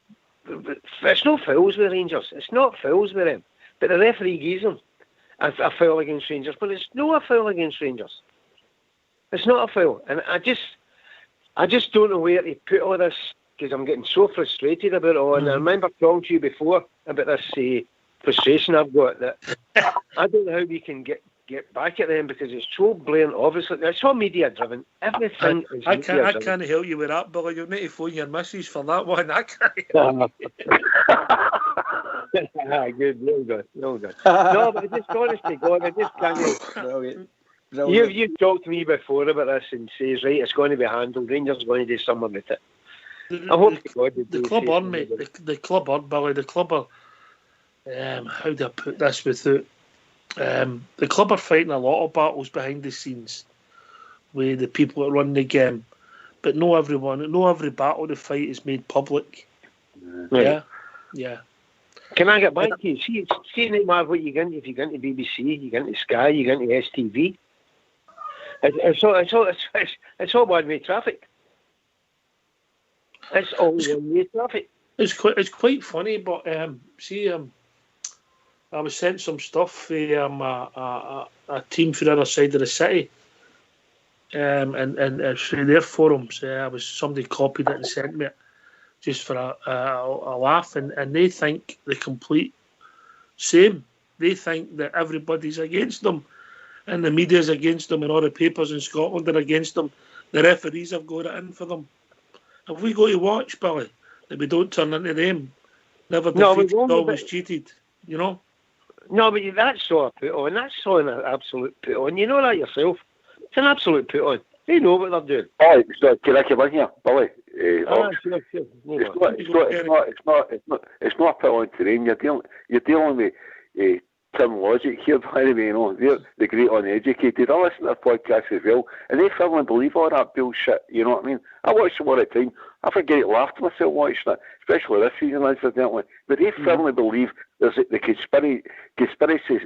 out. It's not fouls with Rangers. It's not fouls with them. But the referee gives them a foul against Rangers. But it's not a foul against Rangers. It's not a foul. And I just don't know where to put all this, because I'm getting so frustrated about it all. And I remember talking to you before about this frustration I've got, that I don't know how we can get back at them, because it's so blatant. Obviously, it's all media driven. Everything is media driven. I can't help you with that, Billy. You need to phone your missus for that one. I can't help you. Good, no good. No, but just honest to God, I just can't. Brilliant. You've talked to me before about this and says, right, it's going to be handled. Rangers are going to do something with it. The club on, mate. The club on, Billy. The club are... how do I put this without... the club are fighting a lot of battles behind the scenes with the people that run the game. But not every battle they fight is made public. Right. Yeah. Can I get back to you? See no matter what you get into, if you get into BBC, you get into Sky, you get into STV. It's all one-way traffic. It's all one-way traffic. It's quite funny, but I was sent some stuff for a team from the other side of the city, and through their forums. Somebody copied it and sent me it just for a laugh, and they think the complete same. They think that everybody's against them, and the media's against them, and all the papers in Scotland are against them. The referees have got it in for them. Have we got to watch, Billy, that we don't turn into them? Never defeated, always cheated. you know. No, but that's so a put on. That's so an absolute put on. You know that yourself. It's an absolute put on. They know what they're doing. Oh, so can I come in here, Billy? Sure. It's not a put on to them. You're dealing with Tim Logic here, by the way. You know, they're the great uneducated. I listen to their podcast as well, and they firmly believe all that bullshit. You know what I mean? I watch them all the time. I forget to laugh to myself watching it, especially this season, incidentally. But they firmly believe there's the conspiracy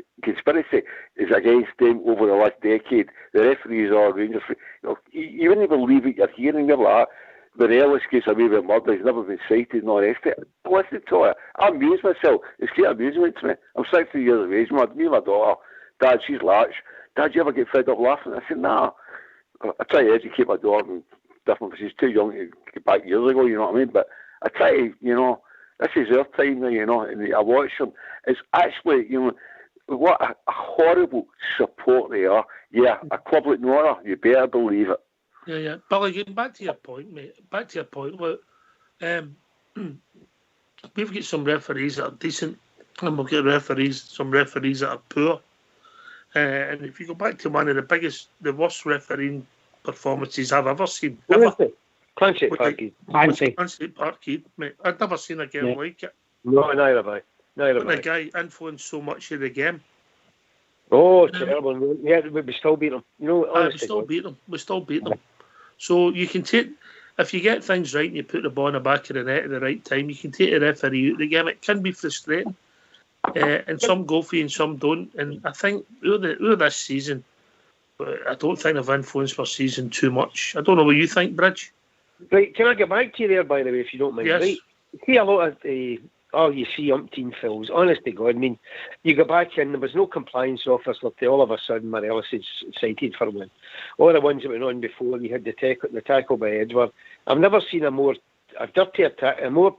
is against them over the last decade. The referees are Rangers. You wouldn't believe what you're hearing. You're like, but Ellis gets away with murder. He's never been cited and all the rest of it. Listen to it. I amuse myself. It's great amusement to me. I'm 60 years of age. Me and my daughter, Dad, she's large. Dad, you ever get fed up laughing? I said, nah. I try to educate my daughter and different, because she's too young to get back years ago, you know what I mean? But I try to, you know, this is their time now, you know, and I watch them. It's actually, you know, what a horrible support they are. Yeah, a club like Nora, you better believe it. Yeah. Billy, getting back to your point, mate. Look, we've got some referees that are decent, and we've got some referees that are poor. And if you go back to one of the worst refereeing performances I've ever seen, Clancy Parkhead, mate. I've never seen a game like it. No, neither have I. The guy influenced so much of the game. Oh, terrible. Yeah, we still beat them. You know, honestly, we still beat them. So you can take, if you get things right and you put the ball in the back of the net at the right time, you can take the referee out of the game. It can be frustrating. And some go for you and some don't. And I think over this season, I don't think they've influenced our season too much. I don't know what you think, Bridge. Right, can I get back to you there, by the way, if you don't mind? Yes. Right. You see a lot of, you see umpteen fills. Honest to God, I mean, you go back in, there was no compliance officer till all of a sudden Morelos is cited for one. All the ones that went on before, you had the tackle by Edward. I've never seen a dirty attack, what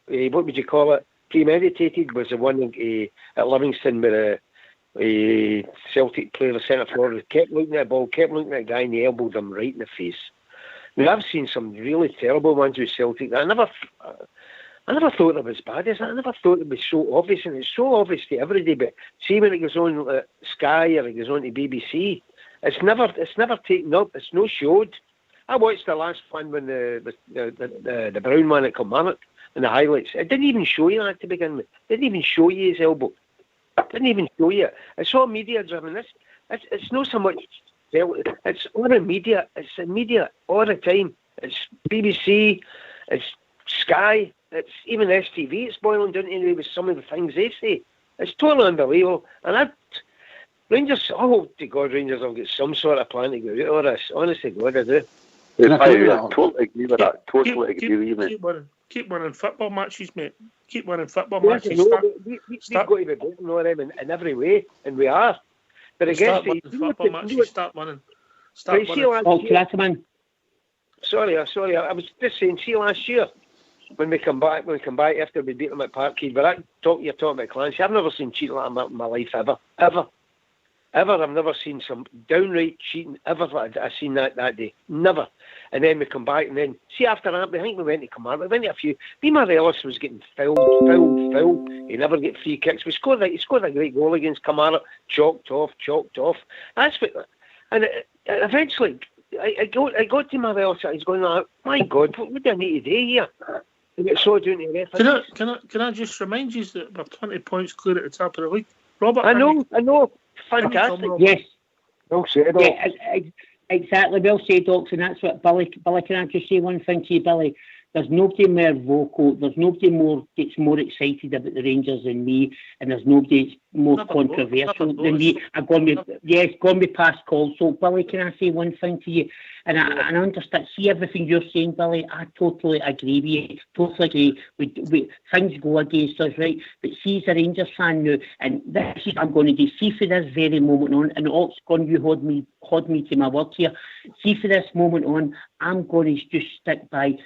would you call it? Premeditated was the one at Livingston where a Celtic player, the centre forward, kept looking at the ball, kept looking at the guy, and he elbowed him right in the face. I mean, I've seen some really terrible ones with Celtic. I never thought they were as bad as that. I never thought it was so obvious, and it's so obvious to everybody. But see, when it goes on Sky or it goes on to BBC, it's never taken up. It's no showed. I watched the last one when the Brown man at Kilmarnock and the highlights. It didn't even show you that to begin with. It didn't even show you his elbow. It didn't even show you. It's all media driven. It's not so much. It's all the media. It's the media all the time. It's BBC. It's Sky. It's even STV. It's boiling down to with some of the things they say. It's totally unbelievable. And Rangers, I hope to God Rangers have got some sort of plan to get rid of all this. Honestly, God, I do. I totally agree with that. Totally agree with you, mate. Keep winning football matches, mate. Keep winning football matches. We've got to be beating all them in every way, and we are. But I guess football matches, start winning. Sorry, I was just saying, see last year, when we come back after we beat them at Parkhead, but you're talking about Clancy, I've never seen cheating like that in my life, ever. I've never seen some downright cheating, ever. I've seen that day. Never. And then we come back, and then, see, after that, I think we went to Kilmarnock. We went to a few. Morelos was getting fouled. He never get free kicks. He scored a great goal against Kilmarnock. Chalked off. That's what. And eventually, I got to Morelos. He's going, my God, what do I need to do here? And it's so doing to referees. Can I just remind you that we're 20 points clear at the top of the league? Robert, I know. Fantastic. Yes. Well said, yeah, exactly. Well said, Docs, and that's what Billy, can I just say one thing to you, Billy? There's nobody more vocal, there's nobody gets more excited about the Rangers than me, and there's nobody that's more controversial than me. I've gone with past calls. So, Billy, can I say one thing to you? And I understand, see everything you're saying, Billy, I totally agree with you. Totally agree. We things go against us, right? But see, as a Rangers fan now, and this is I'm going to do, see for this very moment on, and Ox, you hold me to my word here. See for this moment on, I'm going to just stick by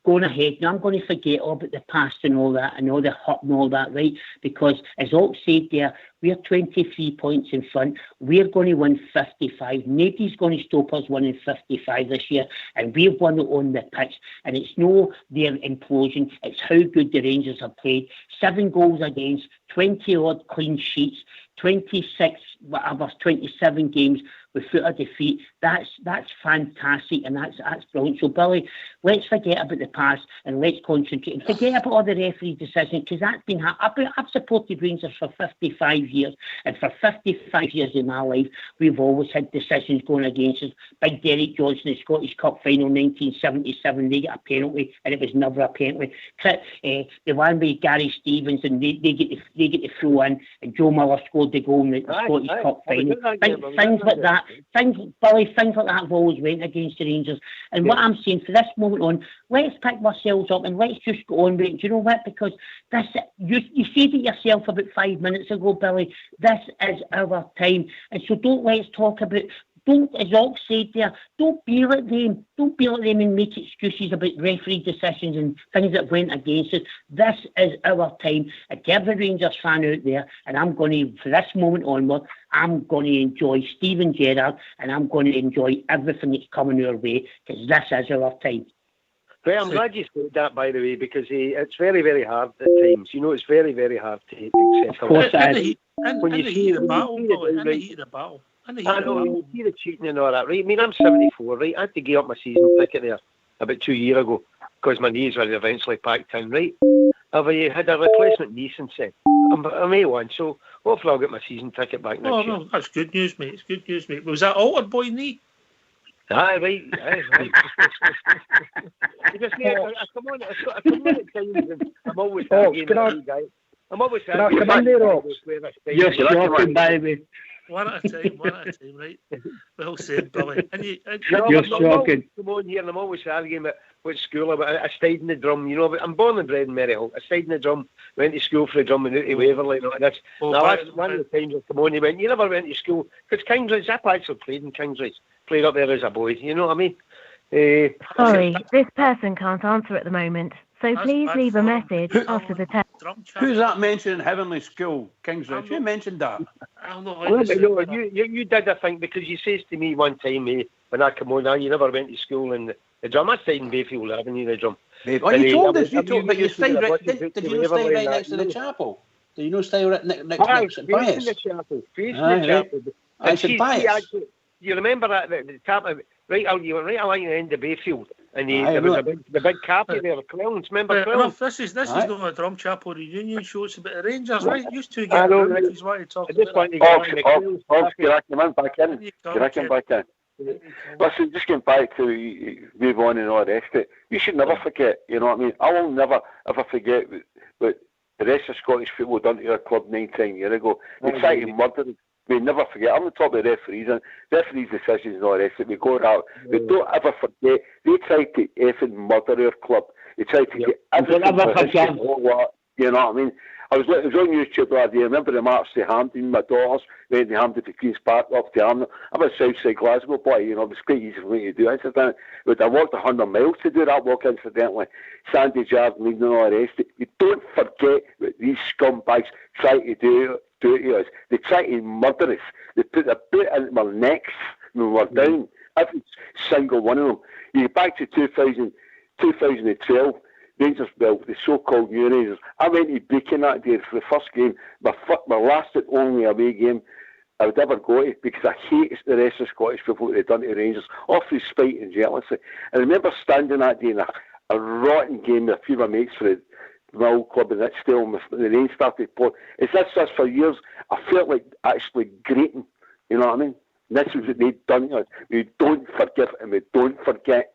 going ahead. Now I'm going to forget all about the past and all that and all the hurt and all that, right? Because as Oak said there, we're 23 points in front. We're going to win 55. Nobody's going to stop us winning 55 this year. And we've won it on the pitch. And it's no their implosion. It's how good the Rangers have played. 7 goals against, 20-odd clean sheets, 26, whatever, 27 games without a defeat. That's fantastic, and that's brilliant. So, Billy, let's forget about the past and let's concentrate and forget about all the referee decisions, because that's been I've supported Rangers for 55 years, and for 55 years in my life, we've always had decisions going against us. Big Derek Johnson, the Scottish Cup final 1977, they get a penalty, and it was never a penalty. The one with Gary Stevens, and they get the throw in, and Joe Miller scored the goal in the Scottish Cup final. Things like that. Things like that have always went against the Rangers. And what I'm saying, for this moment on, let's pick ourselves up and let's just go on with it. Do you know what? Because this, you said it yourself about 5 minutes ago, Billy. This is our time. And so let's talk about. Don't, as Ox said there, don't be like them. Don't be like them and make excuses about referee decisions and things that went against us. This is our time. And to every Rangers fan out there, and I'm going to, for this moment onward, I'm going to enjoy Steven Gerrard, and I'm going to enjoy everything that's coming our way, because this is our time. Well, I'm glad you said that, by the way, because it's very, very hard at times. You know, it's very, very hard to accept. Of course it is. When you see the battle, I know, you see the cheating and all that, right? I mean, I'm 74, right? I had to give up my season ticket there about 2 years ago because my knees were eventually packed in, right? I've had a replacement knee since then. I'm A1, so hopefully I'll get my season ticket back next year. No, that's good news, mate. It's good news, mate. Was that Alter Boy knee? Aye, right. Because, mate, I come on at times and I'm always arguing with you guys. I'm always arguing with You're shocking, baby. One at a time, right? Well said, Billy. You're shocking. Come on here, and I'm always arguing about what school I stayed in the drum, you know. But I'm born and bred in Maryhill. I stayed in the drum, went to school for the drum, and out to Waverley. And all that. That's one of the times I come on. He went, you never went to school because Kingsridge. I actually played in Kingsridge. Played up there as a boy. You know what I mean? Sorry, this person can't answer at the moment. So please leave a message after the text. Who's that mentioning Heavenly School, Kingsridge? Who mentioned that? You did, I think, because you says to me one time, when I come on, you never went to school in the drum. I stayed in Bayfield Avenue, the drum. Oh, you told us. Did you not stay right next to the chapel? Did you not stay right next to the chapel? I said bias. You remember that the tap you went right along the end of Bayfield, and there was the big carpet there, the clowns. Remember clowns? This is not a drum chapel reunion show. It's about the Rangers, right? Used to get Rangers want to talk about that. Can I come back in? Can I come back in? Listen, just getting back to move on and all the rest of it. You should never forget. You know what I mean? I will never ever forget what the rest of Scottish football done to our club 9 years ago. They tried to murder them. We never forget. I'm on top of the referees and referees' decisions and all the rest of it. We go out. We don't ever forget. They tried to effing murder our club. They tried to get everything. You know what I mean? It was on YouTube the other day. I remember the march to Hampden. My daughters went to Hampden to Queen's Park up to Hampden. I'm a Southside Glasgow boy, you know. It was quite easy for me to do. I walked 100 miles to do that walk, incidentally. Sandy Jardine and all the rest of it. You don't forget what these scumbags try to do to us. They try to murder us. They put a boot in our necks when we're down. Every single one of them. You get back to 2012. Rangers, well, the so-called new Rangers. I went to Beacon that day for the first game, my last and only away game I would ever go to, because I hate the rest of Scottish people what they've done to Rangers, all through spite and jealousy. And I remember standing that day in a rotten game with a few of my mates for my old club, and that's still when the rain started pouring. It's this for years. I felt like actually grating, you know what I mean? And this was what they'd done to us. We don't forgive and we don't forget.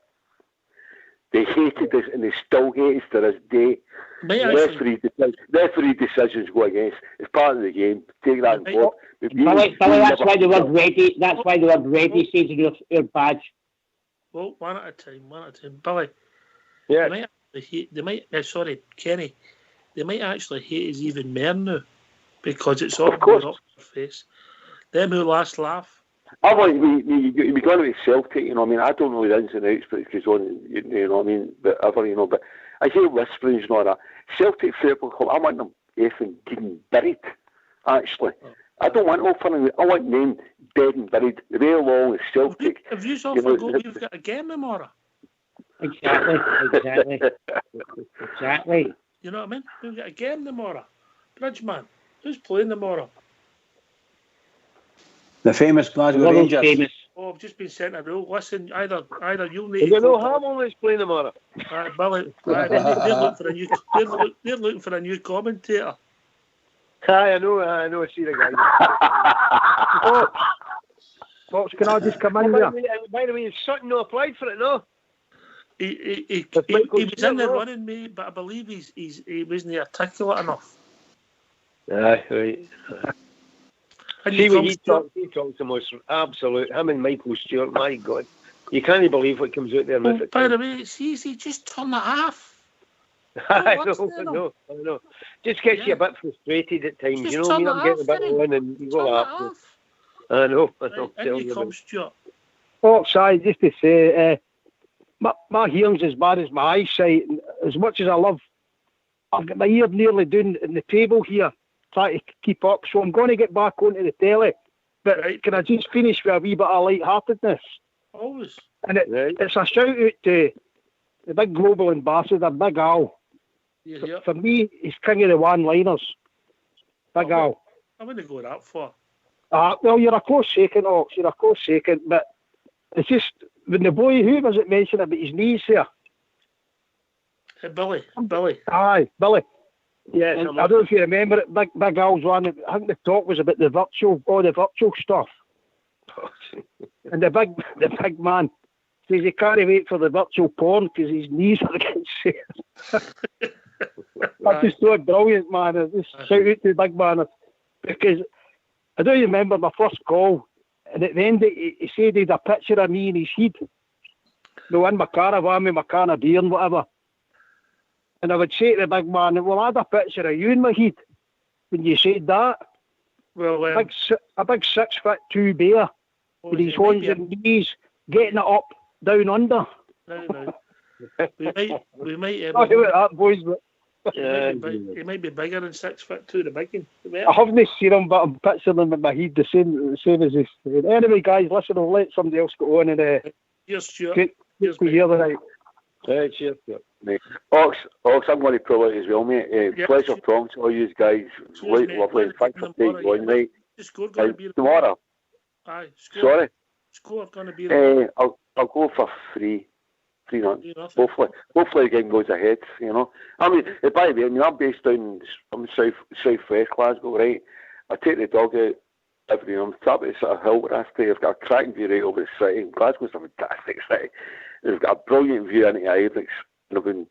They hated us and they still hate us to this day. Referee decisions go against. It's part of the game. Take that on board. Billy, that's why the word ready. That's why the word ready says in your badge. Well, one at a time. Billy. Yeah. Kenny. They might actually hate us even more now, because it's all going up their face. Them who last laugh I want you be going with Celtic, you know what I mean? I don't know the ins and outs, but it goes on, you know what I mean? But ever, you know, but I hear whisperings and all that. Celtic Football Club, I want them effing getting buried, actually. I don't want no fun. I want them dead and buried. The way along is Celtic. Have you all forgot we've got a game tomorrow? Exactly. You know what I mean? We've got a game tomorrow. Bridgeman, who's playing tomorrow? The famous Glasgow Rangers. Famous. Oh, I've just been sent a rule. Listen, either you'll need. You know Hamilton's playing tomorrow. Billy, they're looking for a new commentator. I know. I see the guy. Fox, can I just come in there? By the way, Sutton no applied for it, no? He was in the running, mate, but I believe he wasn't articulate enough. Aye, right. See what he talks the most absolute. Him and Michael Stewart, my God. You can't believe what comes out there. By the way, it's easy, just turn it off. I know. Just gets you a bit frustrated at times, you know what I mean? I'm getting a bit on and you go off. I know. And you come, Stuart. Fox, just to say, my hearing's as bad as my eyesight. And as much as I love, I've got my ear nearly down in the table here, trying to keep up. So I'm going to get back onto the telly. But can I just finish with a wee bit of light-heartedness? Always. And it's a shout-out to the big global ambassador, Big Al. Yeah. For me, he's king of the one-liners. Big Al. I wouldn't go that far. Well, you're a close second, Ox. You're a close second. But it's just, when the boy, who was it mentioned about his knees here? Billy. Aye, Billy. Yeah, I don't know if you remember it. Big Al's one. I think the talk was about all the virtual stuff. And the big man says he can't wait for the virtual porn because his knees are getting sore. I just thought it brilliant, man. I just shout out to the big man because I don't remember my first call, and at the end he said he had a picture of me in his head. In my caravan with my can of beer and whatever. And I would say to the big man, well, I had a picture of you in my head when you said that. Well, a big 6'2" bear with his hands and knees, getting it up, down under. No. We might. Not about that, boys, but he might be bigger than 6'2", the big one. I haven't seen him, but I'm picturing him in my head the same as this. Anyway, guys, listen, I'll let somebody else go on and Cheers, Stuart. Good to hear the night. Cheers, mate. Ox, I'm going to pull out as well, mate. Pleasure talking to all you guys. Cheers, lovely. Thanks for staying on, mate. The score going to be tomorrow. Aye. Sorry. Score going to be. I'll go for 3-0. Hopefully the game goes ahead. You know. I mean, by the way, I'm based down. I'm southwest Glasgow, right? I take the dog out every. I'm top of the sort of hill where I stay. I've got a cracking view right over the city. Glasgow's a fantastic city. We've got a brilliant view into Ibrox. Me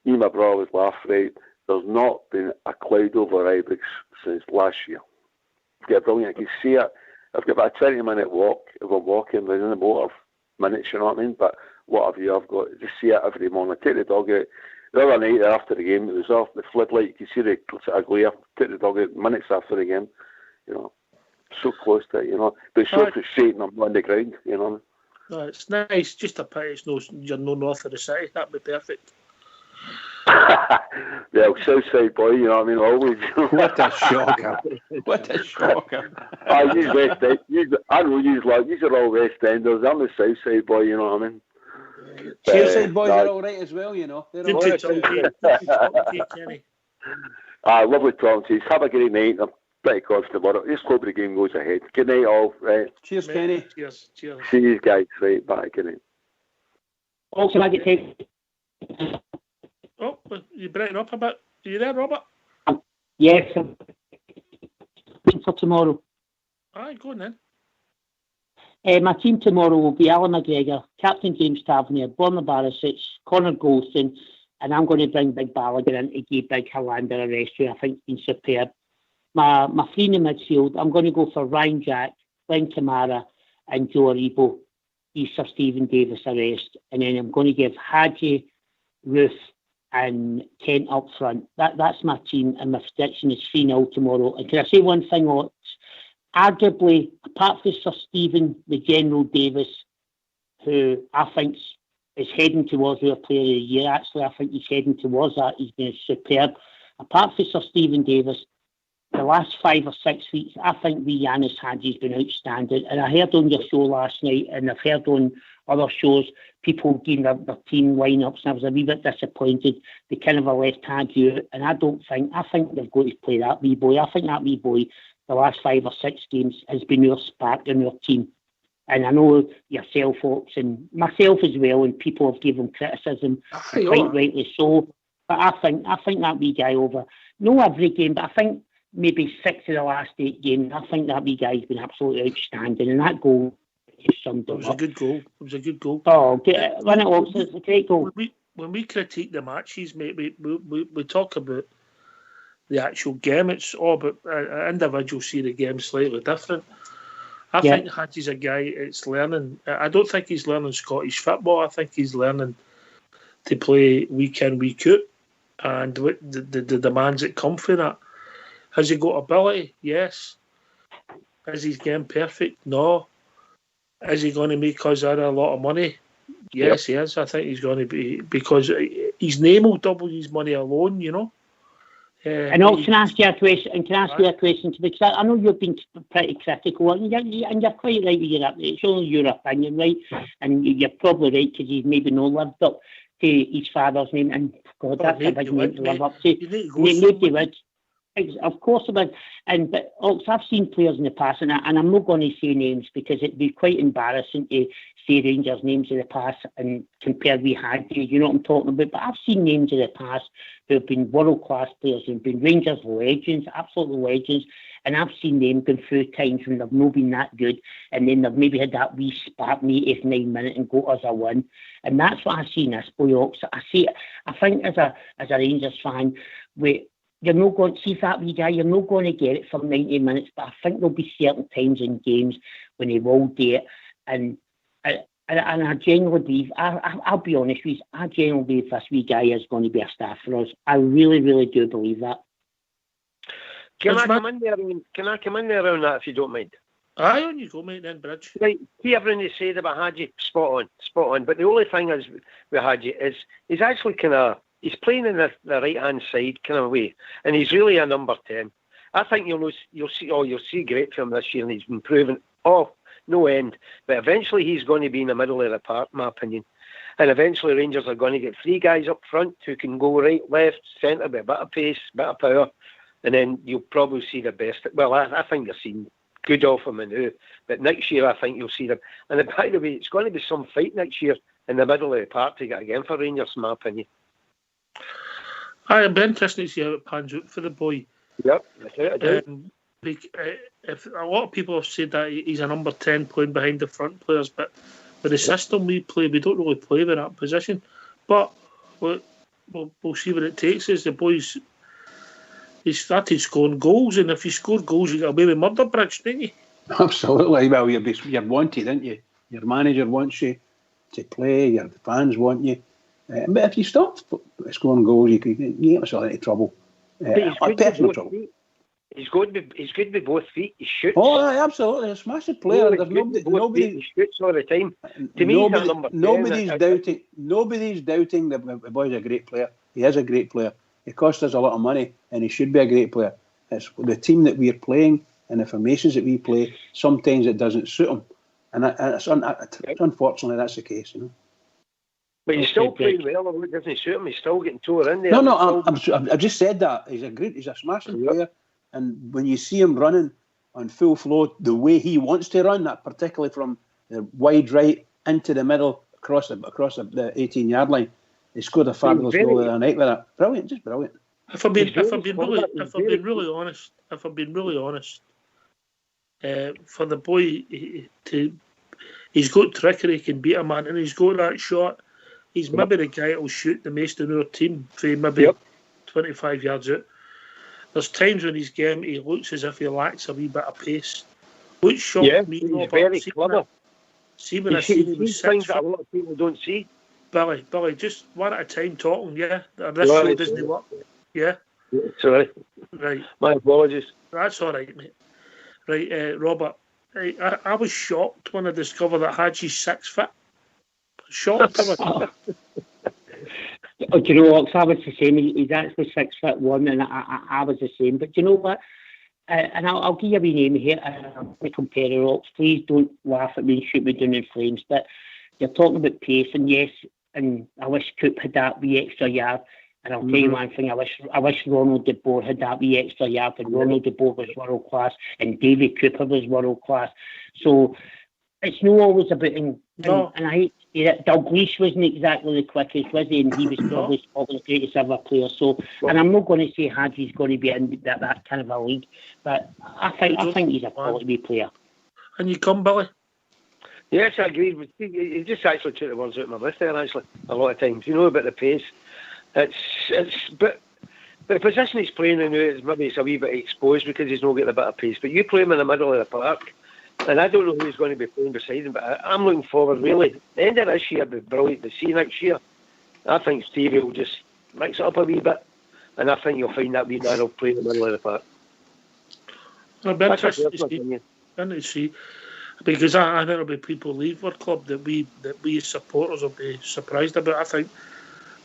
and my brother was laughing, right? There's not been a cloud over Ibrox since last year. You've got brilliant. I can see it. I've got about a 20-minute walk. If I'm walking within the motor minutes, you know what I mean? But what have you? I've got just see it every morning. I take the dog out. The other night after the game, it was off the floodlight. You can see the sort of glare. Take the dog out minutes after the game. You know, so close to it, you know. But it's so frustrating. I'm on the ground, you know. No, it's nice. Just a pity you're no north of the city. That'd be perfect. Yeah, Southside boy, you know what I mean? Always. What a shocker. What a shocker. I use West End. I know you are all West Enders. I'm the Southside boy, you know what I mean? Cheerside boys are all right as well, you know. They're all right. Kenny. Lovely talking to you. Have a great night. I'm pretty confident tomorrow. Just hope the game goes ahead. Good night, all. Right. Cheers, Kenny. Cheers. See you guys. Right, bye. Good night. Also, I get taken. Oh, you breaking up a bit. Are you there, Robert? Yes. For tomorrow. Aye, go on then. My team tomorrow will be Alan McGregor, Captain James Tavernier, Borna Barisic, Connor Golston, and I'm going to bring Big Ballagher in to give Big Helander a rest, who I think has been superb. My three in the midfield, I'm going to go for Ryan Jack, Glenn Kamara, and Joe Aribo. Give Sir Stephen Davis a rest. And then I'm going to give Hadji, Ruth, and Kent up front. That's my team, and my prediction is 3-0 tomorrow. And can I say one thing, arguably, apart from Sir Stephen, the General Davis, who I think is heading towards our Player of the Year. Actually, I think he's heading towards that. He's been superb. Apart from Sir Stephen Davis, the last 5 or 6 weeks, I think the Yanis Hadji's been outstanding. And I heard on your show last night, and I've heard on other shows, people giving their team lineups, and I was a wee bit disappointed. They kind of left Hadji out, and I think they've got to play that wee boy. I think that wee boy, the last 5 or 6 games, has been our spark in our team. And I know yourself, folks, and myself as well, and people have given him criticism, quite rightly so. But I think that wee guy over, no every game, but I think maybe 6 of the last 8 games, I think that wee guy's been absolutely outstanding. And that goal summed it up. It was a good goal. Oh, when it was, it's a great goal. When we critique the matches, mate, we talk about the actual game. It's all about individuals see the game slightly different. I think Hadji's a guy it's learning. I don't think he's learning Scottish football. I think he's learning to play week in, week out, and the demands that come from that. Has he got ability? Yes. Is his game perfect? No. Is he going to make us a lot of money? Yes, he is. I think he's going to be, because his name will double his money alone, you know. And also, can I ask you a question? Because I know you've been pretty critical, and you're quite right with your opinion. It's only your opinion, right? And you're probably right, because he's maybe not lived up to his father's name. And God, that's a big name to live up to. Nobody would. Of course I would. But also, I've seen players in the past, and I'm not going to say names because it'd be quite embarrassing to say Rangers names of the past and compare we had to, you know what I'm talking about. But I've seen names of the past who have been world-class players, who've been Rangers legends, absolute legends, and I've seen them going through times when they've not been that good, and then they've maybe had that wee spark in the 89th minute and got us a win. And that's what I see in this boy, Ox. I think as a Rangers fan, you're not going to see that wee guy, you're not going to get it for 90 minutes, but I think there'll be certain times in games when he will do it. And I genuinely believe, I'll be honest with you, I genuinely believe this wee guy is going to be a star for us. I really, really do believe that. Can I come in there around that, if you don't mind? Aye, on you go, mate, then, Bridge. Right, see everything you said about Hadji, spot on. But the only thing is with Hadji is he's actually he's playing in the right-hand side kind of way, and he's really a number 10. I think you'll see great from this year, and he's been proven, no end. But eventually he's going to be in the middle of the park, in my opinion. And eventually Rangers are going to get 3 guys up front who can go right, left, centre with a bit of pace, a bit of power, and then you'll probably see the best. Well, I think you're seeing good off him now, but next year I think you'll see them. And by the way, it's going to be some fight next year in the middle of the park to get again for Rangers, in my opinion. It'll be interesting to see how it pans out for the boy. Yep, I do. If a lot of people have said that he's a number 10 playing behind the front players, but with the system we play, we don't really play with that position. But we'll see what it takes. As the boys, he started scoring goals, and if you score goals, you get away with murder, Bridge, don't you? Absolutely. Well, you're wanted, aren't you? Your manager wants you to play. Your fans want you. But if you stop scoring goals, you get yourself into trouble. Personal trouble. He's good with both feet. He shoots. Oh, absolutely! A smashing player. There's nobody. He shoots all the time. To me, he's a number 10. Nobody's doubting that the boy's a great player. He is a great player. It costs us a lot of money, and he should be a great player. It's the team that we're playing and the formations that we play. Sometimes it doesn't suit him, and unfortunately that's the case. You know. But he's still playing well. It doesn't suit him. He's still getting tore in there. No. I've just said that he's a smashing player. And when you see him running on full flow, the way he wants to run, that particularly from the wide right into the middle across the 18-yard line, he scored a fabulous goal the other night with that. Brilliant, just brilliant. If I've been really honest, for the boy he's got trickery, he can beat a man, and he's got that shot. He's maybe the guy that will shoot the most in our team for maybe 25 yards out. There's times in his game he looks as if he lacks a wee bit of pace. Which shocked me. He's very clever. See when I see him with 6 that a lot of people don't see. Billy, just one at a time talking, yeah? This show doesn't work. Yeah? Sorry. Right. My apologies. That's all right, mate. Right, Robert. I was shocked when I discovered that Haji's 6 foot. Shocked. Do you know what? I was the same. He's actually 6'1", and I was the same. But do you know what? And I'll give you a wee name here. I'm going to compare Ox. Please don't laugh at me and shoot me down in flames. But you're talking about pace, and yes, and I wish Coop had that wee extra yard. And I'll tell you one thing, I wish Ronald de Boer had that wee extra yard, and Ronald de Boer was world class, and Davy Cooper was world class. So it's not always about and I hate to say that Dalglish wasn't exactly the quickest, was he? And he was probably Scotland's greatest ever player. So, and I'm not going to say Haji's going to be in that kind of a league, but I think he's a quality player. And you come, Billy? Yes, I agree. You just actually took the words out of my mouth there. Actually, a lot of times, about the pace. But the position he's playing in now is maybe it's a wee bit exposed because he's not getting a bit of pace. But you play him in the middle of the park, and I don't know who's going to be playing beside him. But I'm looking forward, really. The end of this year will be brilliant to see next year. I think Stevie will just mix it up a wee bit, and I think you'll find that wee man will play in the middle of the park. I'll be interested to see, because I think there'll be people leave our club that we supporters will be surprised about. I think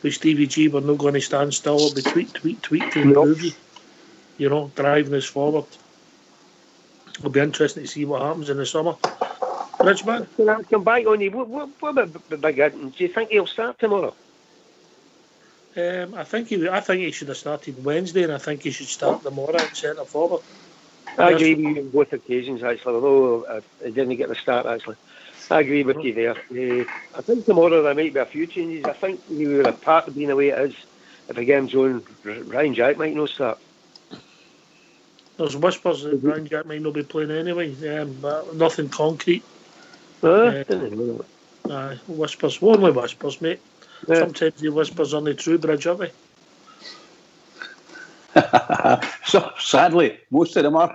with Stevie G, we're not going to stand still. We'll be tweet to improve, driving us forward. It'll be interesting to see what happens in the summer. Richman? Can I come back on you? What about Big Eden? Do you think he'll start tomorrow? I think he should have started Wednesday, and I think he should start tomorrow at centre forward. I agree with you on both occasions, actually, although he didn't get the start, actually. I agree with you there. I think tomorrow there might be a few changes. I think a part of being the way it is, if the game's on, Ryan Jack might not start. There's whispers that Ryan Jack might not be playing anyway, but nothing concrete. Whispers, only whispers, mate. Yeah. Sometimes the whispers on the true bridge, aren't they? So sadly, most of them are.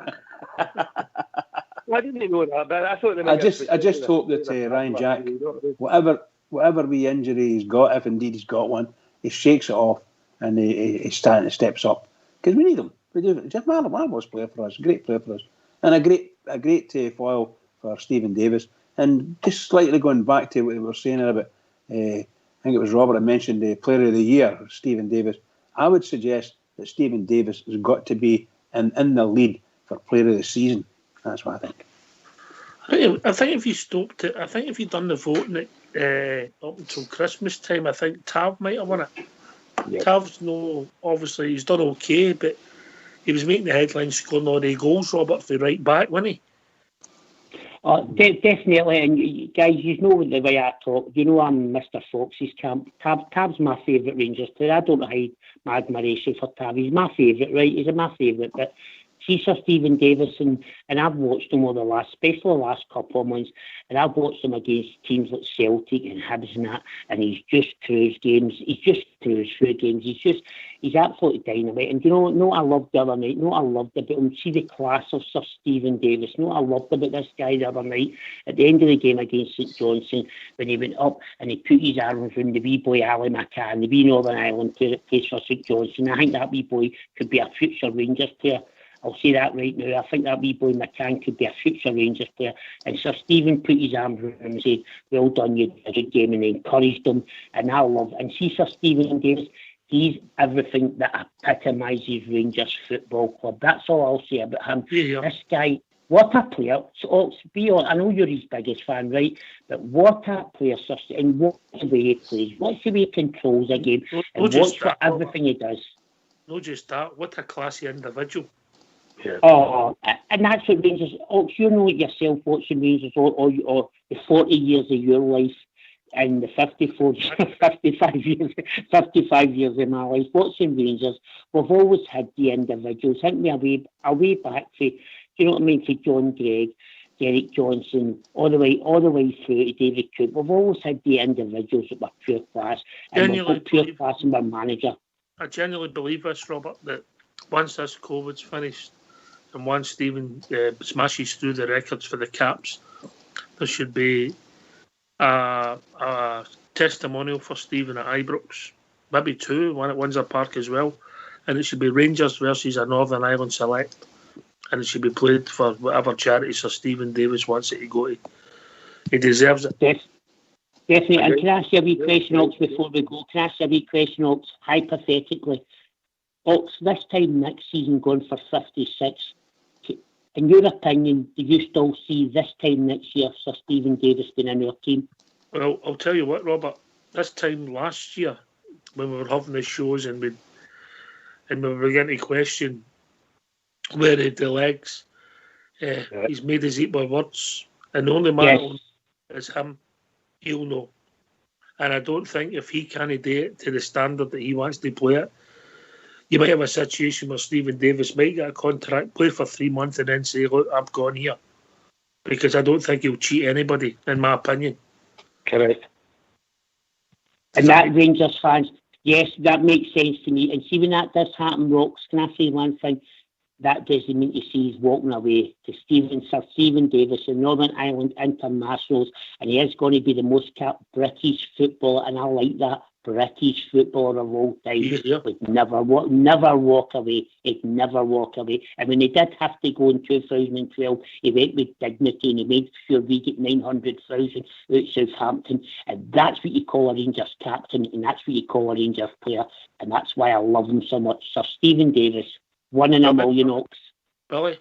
I didn't know that, but I thought I just hope that Ryan Jack, whatever wee injury he's got, if indeed he's got one, he shakes it off and he steps up, because we need him. We do. Just marvellous player for us, great player for us, and a great foil for Stephen Davis. And just slightly going back to what we were saying about, I think it was Robert that mentioned the Player of the Year, Stephen Davis. I would suggest that Stephen Davis has got to be in the lead for Player of the Season. That's what I think. I think if you stopped it, I think if you'd done the voting up until Christmas time, I think Tav might have won it. Yep. Tav's obviously he's done okay, but he was making the headlines scoring all the goals, Robert, for right back, wasn't he? Definitely, and guys, you know the way I talk. You know I'm Mr. Fox's camp. Tav's my favourite Rangers player. I don't hide my admiration for Tav. He's my favourite, right? He's my favourite, but see Sir Stephen Davis, and I've watched him especially the last couple of months, and I've watched him against teams like Celtic and Hibs and that, and he's just cruised games. He's just cruised through games. He's absolutely dynamite. And I loved the other night. I loved about him. See the class of Sir Stephen Davis. I loved about this guy the other night at the end of the game against St Johnstone, when he went up and he put his arms around the wee boy Ali McCann, the wee Northern Ireland player that plays for St Johnstone. I think that wee boy could be a future Rangers player. I'll say that right now. I think that wee boy McCann could be a future Rangers player. And Sir Stephen put his arms around him and said, "Well done, you did a good game," and encouraged him. And I love it. And see Sir Stephen Davis, he's everything that epitomises Rangers Football Club. That's all I'll say about him. Yeah. This guy, what a player. So, be honest, I know you're his biggest fan, right? But what a player, Sir Stephen, and what's the way he plays, what's the way he controls a game, and what's for everything he does. Not just that, what a classy individual. Yeah. Oh, and that's what Rangers. You know it yourself, watching Rangers or the 40 years of your life and the 55 years of my life watching Rangers. We've always had the individuals. I think we away back to, you know what I mean, to John Gregg, Derek Johnson, all the way through to David Cook. We've always had the individuals that were pure class, and we've got pure class in our manager. I genuinely believe this, Robert, that once this COVID's finished, and once Stephen smashes through the records for the caps, there should be a testimonial for Stephen at Ibrox, maybe two, one at Windsor Park as well, and it should be Rangers versus a Northern Ireland select, and it should be played for whatever charity Sir Stephen Davis wants it to go to. He deserves it. Definitely. And can I ask you a wee question, Ox, before we go? Can I ask you a wee question, Ox, hypothetically? Ox, this time next season going for 56. In your opinion, do you still see this time next year Sir Stephen Davis being in our team? Well, I'll tell you what, Robert. This time last year, when we were having the shows and we were beginning to question where he had the legs, he's made us eat my words. And the only man is him. He'll know. And I don't think if he can't do it to the standard that he wants to play it, you might have a situation where Stephen Davis might get a contract, play for 3 months and then say, look, I'm gone here. Because I don't think he'll cheat anybody, in my opinion. Correct. And that Rangers fans, yes, that makes sense to me. And see, when that does happen, Rocks, can I say one thing? That doesn't mean to see he's walking away to Sir Stephen Davis in Northern Ireland Internationals, and he is going to be the most capped British footballer, and I like that, British footballer of all time. Yeah. Would never walk away. He'd never walk away. And when he did have to go in 2012, he went with dignity and he made sure we get 900,000 out Southampton. And that's what you call a Rangers captain, and that's what you call a Rangers player. And that's why I love him so much. Sir Stephen Davis. One in a million, Ox. Billy?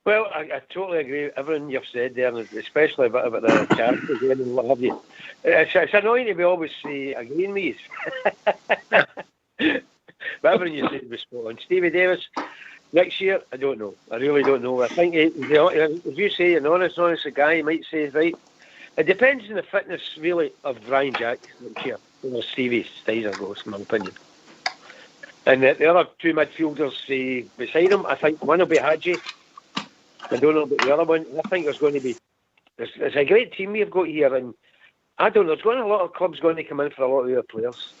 Well, I totally agree with everything you've said there, and especially about the character again and what have you. It's annoying to be always agreeing with you. But everything you said was spot on. Stevie Davis, next year, I don't know. I really don't know. I think, as you say, an honest guy, he might say, right, it depends on the fitness, really, of Ryan Jack next year. Stevie Stiser goes, in my opinion. And the other two midfielders beside him, I think one will be Hadji. I don't know about the other one. I think there's going to be... It's a great team we've got here, and I don't know, there's going to be a lot of clubs going to come in for a lot of the other players.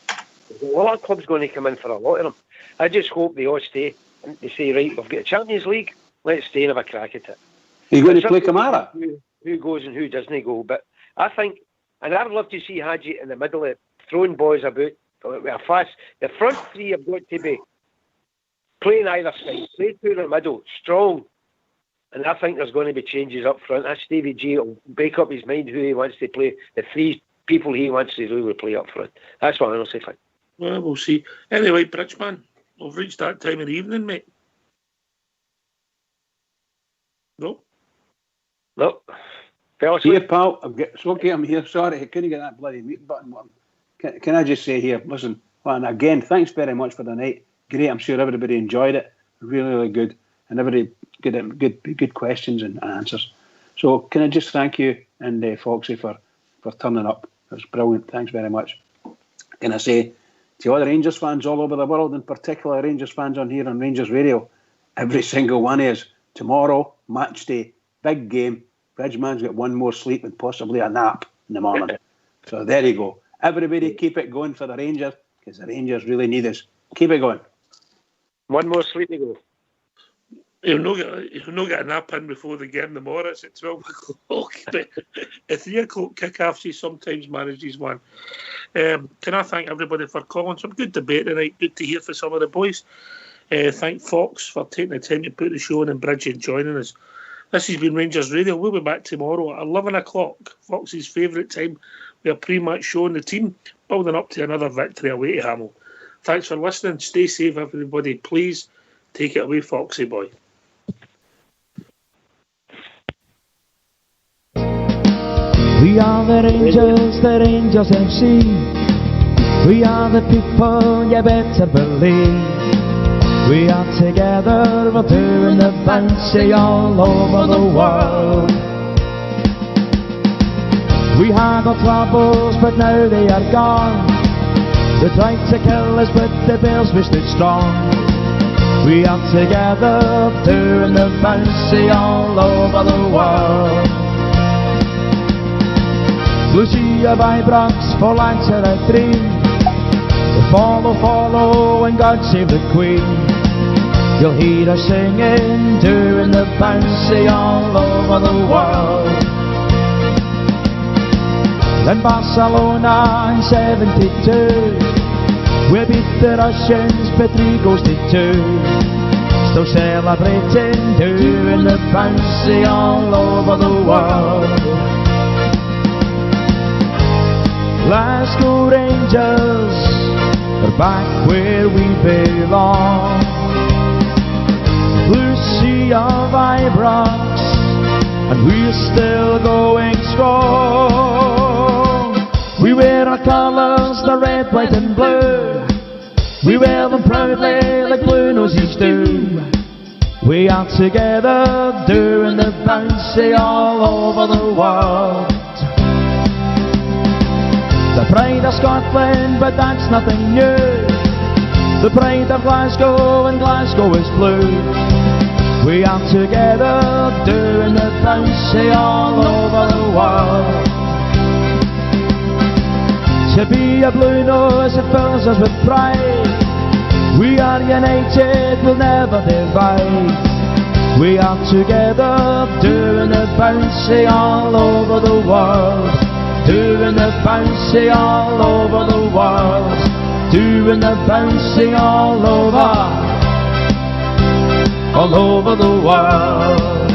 There's a lot of clubs going to come in for a lot of them. I just hope they all stay and they say, right, we've got a Champions League, let's stay and have a crack at it. Are you going to play Kamara? Who goes and who doesn't go. But I think, and I'd love to see Hadji in the middle of throwing boys about. The front three have got to be playing either side, play through the middle, strong. And I think there's going to be changes up front. That Stevie G will make up his mind who he wants to play, the three people he wants to really play up front. That's what I honestly think. Well, we'll see. Anyway, Bridgeman, we've reached that time of the evening, mate. No? Here, pal, I'm here. Sorry, I couldn't get that bloody mute button. Can I just say here, listen, and again, thanks very much for the night. Great, I'm sure everybody enjoyed it. Really, really good. And everybody good questions and answers. So can I just thank you and Foxy for turning up. It was brilliant. Thanks very much. Can I say to all the Rangers fans all over the world, in particular Rangers fans on here on Rangers Radio, every single one is tomorrow, match day, big game. Bridgeman's got one more sleep and possibly a nap in the morning. So there you go. Everybody keep it going for the Rangers, because the Rangers really need us. Keep it going. One more sleep to go. He'll not get a nap in before the game tomorrow. It's at 12 o'clock. At 3 o'clock kick-off, he sometimes manages one. Can I thank everybody for calling? Some good debate tonight. Good to hear from some of the boys. Thank Fox for taking the time to put the show on and Bridget joining us. This has been Rangers Radio. We'll be back tomorrow at 11 o'clock. Fox's favourite time. We are pre-match showing the team, building up to another victory away to Hamill. Thanks for listening. Stay safe, everybody. Please take it away, Foxy boy. We are the Rangers FC. We are the people, you better believe. We are together, we're doing the bouncy all over the world. We had our troubles, but now they are gone. They tried to kill us, but the Bears we stood strong. We are together, doing the bouncy all over the world. Lucia by Bronx for Lancer 3. Follow, and God save the Queen. You'll hear us singing, doing the bouncy all over the world. In Barcelona in 72, we beat the Russians by 3-2. Still celebrating, doing the bouncy all over the world. Glasgow Rangers are back where we belong. Blue sea of Ibrox, and we're still going strong. We wear our colours, the red, white and blue. We wear them proudly like blue noses do. We are together doing the bouncy all over the world. The pride of Scotland, but that's nothing new. The pride of Glasgow, and Glasgow is blue. We are together doing the bouncy all over the world. To be a blue nose, it fills us with pride. We are united, we'll never divide. We are together doing the bouncy all over the world. Doing the bouncy all over the world. Doing the bouncy all over the world.